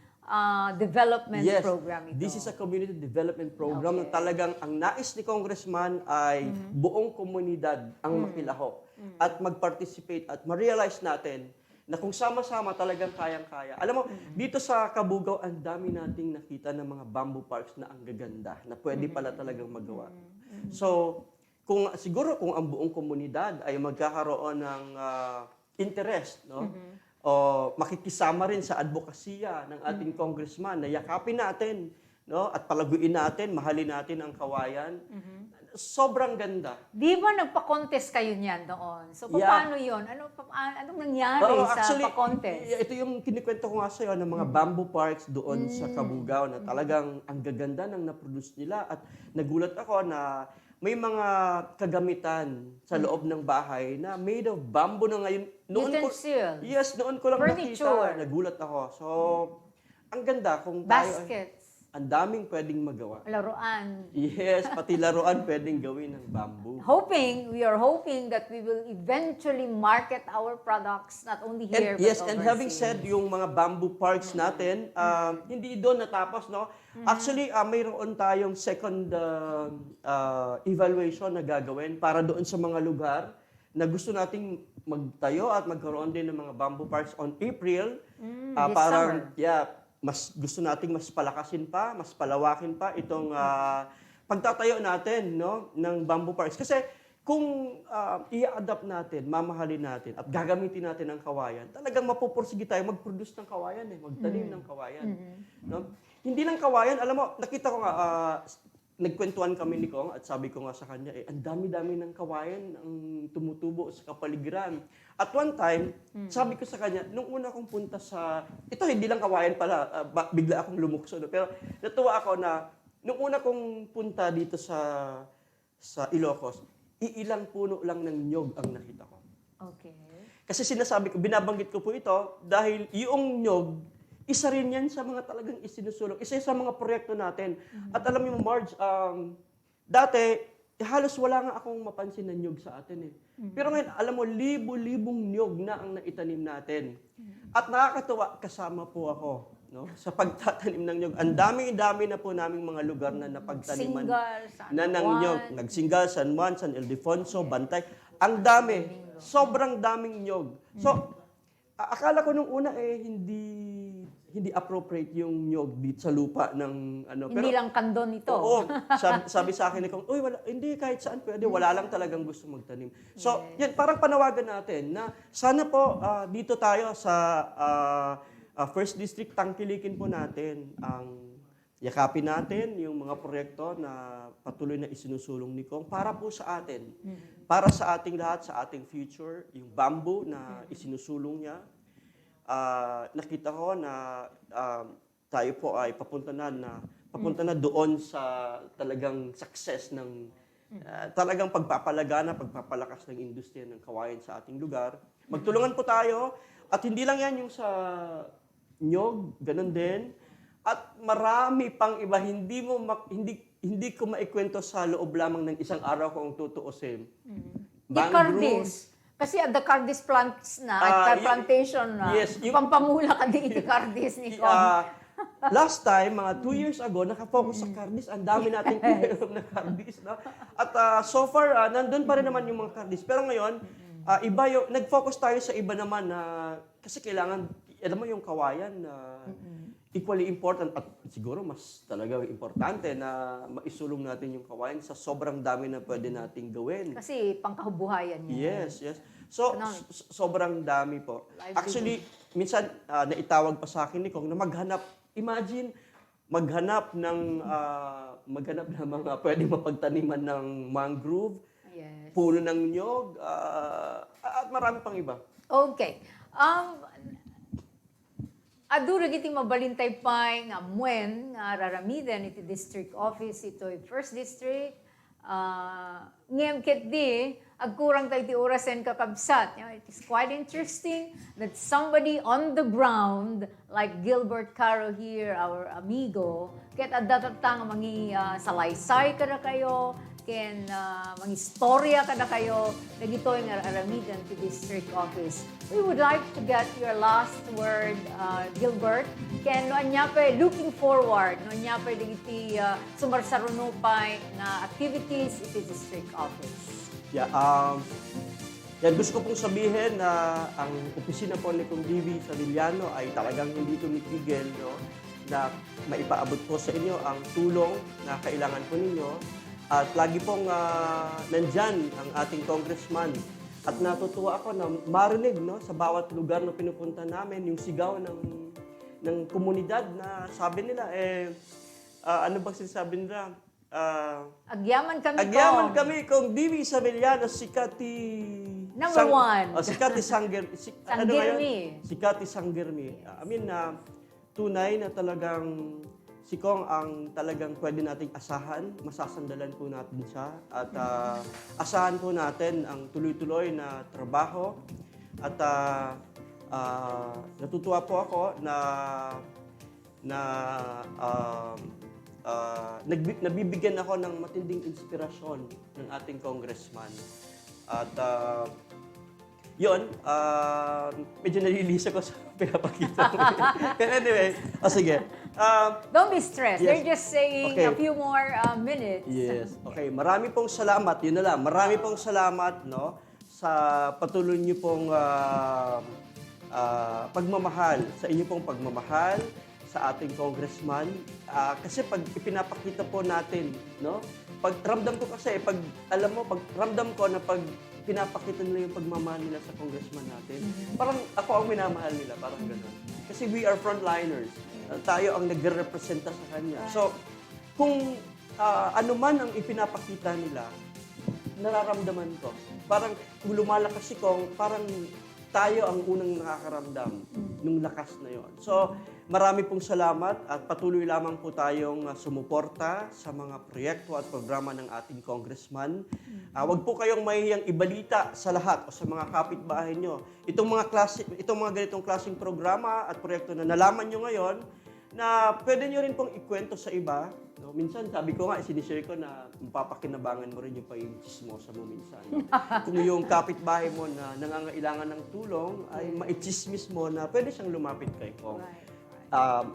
development program ito. This is a community development program na talagang ang nais ni Congressman ay buong komunidad ang makilahok at mag-participate at ma-realize natin na kung sama-sama talagang kayang-kaya. Alam mo, dito sa Kabugaw, ang dami nating nakita ng mga bamboo parks na ang gaganda, na pwede pala talagang magawa. So, siguro kung ang buong komunidad ay magkakaroon ng interest, no? O makikisama rin sa advokasya ng ating congressman na yakapin natin, no? At palaguin natin, mahalin natin ang kawayan. Sobrang ganda. Di ba nagpa-contest kayo niyan doon? So, paano yun? Anong nangyari sa pa-contest? Ito yung kinikwento ko nga sa'yo ng mga bamboo parks doon sa Kabugaw na talagang ang gaganda ng na-produce nila. At nagulat ako na may mga kagamitan sa loob ng bahay na made of bamboo na ngayon. Utensil. Noon ko lang Furniture. nakita. Nagulat ako. So, ang ganda kung tayo Baskets. ang daming pwedeng magawa. Laruan. Yes, pati laruan pwedeng gawin ng bamboo. We are hoping that we will eventually market our products not only here, but Yes, and having overseas. said yung mga bamboo parks natin, hindi doon natapos, no? Actually, mayroon tayong second evaluation na gagawin para doon sa mga lugar na gusto nating magtayo at magkaroon din ng mga bamboo parks on April. This summer. Mas gusto nating mas palakasin pa, mas palawakin pa itong pagtatayo natin, no, ng bamboo parks. Kasi kung i-adapt natin, mamahalin natin, at gagamitin natin ang kawayan, talagang mapupursige tayo mag-produce ng kawayan, magtanim ng kawayan. No? Hindi lang kawayan, alam mo, nakita ko nga, nagkwentuhan kami ni Kong at sabi ko nga sa kanya, ang dami-dami ng kawayan ang tumutubo sa kapaligiran. At one time, sabi ko sa kanya, nung una kong punta sa, ito hindi lang kawayan pala, bigla akong lumukso, no? Pero natuwa ako na, nung una kong punta dito sa Ilocos, iilang puno lang ng nyog ang nakita ko. Okay. Kasi sinasabi ko, binabanggit ko po ito, dahil yung nyog, isa rin yan sa mga talagang isinusulong. Isa sa mga proyekto natin. At alam niyo, Marge, dati, halos wala nga akong mapansin na nyog sa atin. Pero ngayon, alam mo, libo-libong nyog na ang naitanim natin. At nakakatuwa, kasama po ako, no, sa pagtatanim ng nyog. Ang dami-dami na po naming mga lugar na napagtaniman na ng nyog. Nagsingal, San Juan, San Ildefonso, Bantay. Ang dami. Sobrang daming nyog. So, akala ko nung una hindi appropriate yung nyog dito sa lupa ng ano. Hindi lang kandon ito. Oo. Sabi sa akin ni Kong, hindi kahit saan pwede, wala lang talagang gusto magtanim. So, yan parang panawagan natin na sana po dito tayo sa First District, tangkilikin po natin yakapin natin yung mga proyekto na patuloy na isinusulong ni Kong para po sa atin. Para sa ating lahat, sa ating future, yung bamboo na isinusulong niya. Nakita ko na tayo po ay papunta na doon sa talagang success ng talagang pagpapalagana, pagpapalakas ng industriya ng kawayan sa ating lugar. Magtulungan po tayo at hindi lang yan yung sa nyog, ganun din. At marami pang iba, hindi ko maikwento sa loob lamang ng isang araw kung tutuusin. The Cardis. Kasi the Cardis plants na, at plantation na. Yes, Pampamula ka din iti Cardis ni Kong. Last time, mga 2 years ago, nakafocus sa Cardis. Ang dami nating pinainom na Cardis. No? At so far, nandun pa rin naman yung mga Cardis. Pero ngayon, iba yung, nag-focus tayo sa iba naman na, kasi kailangan, alam mo yung kawayan na equally important at siguro mas talaga importante na maisulong natin yung kawayan sa sobrang dami na pwede nating gawin. Kasi pangkabuhayan niya. Yes. So, sobrang dami po. Actually, minsan naitawag pa sa akin ni Kong na imagine, maghanap ng mga pwedeng mapagtaniman ng mangrove, puno ng nyog, at marami pang iba. Okay. Adura giti mabalintay pay nga muen nga raramiden iti district office ito First District. Ngem ket di agkurang tayo ti oras and kakabsat. It is quite interesting that somebody on the ground, like Gilbert Caro here, our amigo, ket adatatang mangi salaysay kada kayo, ken mangi istorya kada kayo, dagitoy nga aramidan to district office. We would like to get your last word, Gilbert. Ken no anyape looking forward, no anyape dagiti sumarsarunupay na activities iti district office. Yeah, yan, gusto ko pong sabihin na ang opisina po ni Kong Divi sa Villano ay talagang hindi tumitigil, no, na maipaabot po sa inyo ang tulong na kailangan po ninyo. At lagi pong nandyan ang ating congressman. At natutuwa ako na marinig, no, sa bawat lugar na pinupunta namin, yung sigaw ng komunidad na sabi nila, ano bang sinasabi nila? Agyaman Kami kung Divi Isabeliano, sikati... Number one. Sikati Sanggermi. Sikati Sanggermi. Tunay na talagang si Kong ang talagang pwede nating asahan. Masasandalan po natin siya. At asahan po natin ang tuloy-tuloy na trabaho. At natutuwa po ako na nabibigyan ako ng matinding inspirasyon ng ating congressman. At yun, medyo nalilisa ko sa pinapakita ko. But anyway, sige. Don't be stressed. Yes. They're just saying Okay. a few more minutes. Yes. Okay, marami pong salamat. Yun na lang. Marami pong salamat, no, sa patuloy niyo pong pagmamahal, sa inyo pong pagmamahal sa ating congressman. Kasi pag ipinapakita po natin, no? Pag ramdam ko kasi, pag ramdam ko na pag pinapakita nila yung pagmamahal nila sa congressman natin, parang ako ang minamahal nila, parang gano'n. Kasi we are frontliners. Tayo ang nagre-representa sa kanya. So, kung ano man ang ipinapakita nila, nararamdaman ko. Parang kung lumalakas si Kong, parang tayo ang unang nakakaramdam nung lakas na yon. So, marami pong salamat at patuloy lamang po tayong sumuporta sa mga proyekto at programa ng ating congressman. Huwag po kayong mahihiyang ibalita sa lahat o sa mga kapitbahay nyo. Itong mga ganitong klaseng programa at proyekto na nalaman nyo ngayon, na pwede nyo rin pong ikwento sa iba. No? Minsan, sabi ko nga, sinishare ko na mapapakinabangan mo rin yung pag-chismosa mo minsan. Kung yung kapitbahay mo na nangangailangan ng tulong, ay maichismis mo na pwede siyang lumapit kay Kong.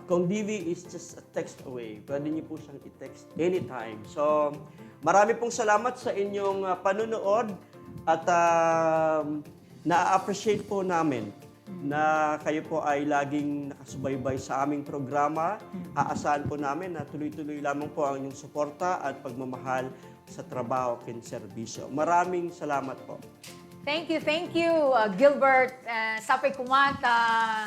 Kong Divi is just a text away. Pwede niyo po siyang i-text anytime. So, marami pong salamat sa inyong panunood at na-appreciate po namin na kayo po ay laging nakasubaybay sa aming programa. Aasahan po namin na tuloy-tuloy lamang po ang inyong suporta at pagmamahal sa trabaho ken serbisyo. Maraming salamat po. Thank you, Gilbert. Sapay kumata,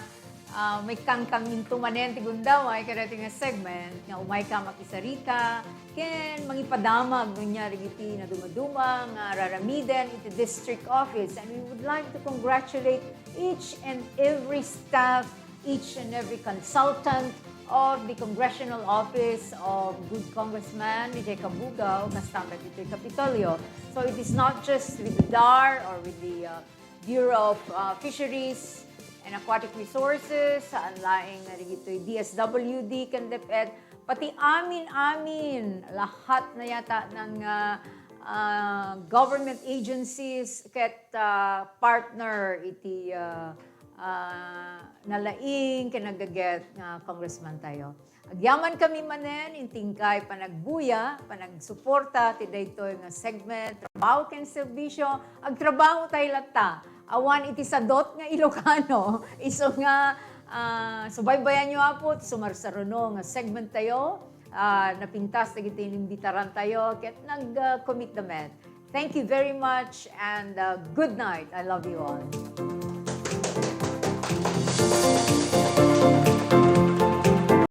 may kangkang intumanen ti gundaway kadating nga segment nga umay ka makisarita ken mangipadamag nunya rigiti na dumadumang raramiden iti district office, and we would like to congratulate each and every staff, each and every consultant of the Congressional Office of Good Congressman ni Jacob Bugaw, kasama dito yung Kapitolyo. So it is not just with the DAR or with the Bureau of Fisheries and Aquatic Resources, sa anlaing na rin ito yung DSWD, Kandepet, pati amin, lahat na yata ng government agencies ket partner iti nalaing kinagaget nga congressman tayo. Agyaman kami manen, intingkay panagbuya, panagsuporta, ti daytoy nga segment, trabaho ken serbisyo, agtrabaho tayo lata. Awan iti sadot nga Ilocano, iso nga subaybayan nyo apot, sumarsaruno nga segment tayo, napintas na kita inimbitaran tayo, ket nag-commit naman. Thank you very much and good night. I love you all.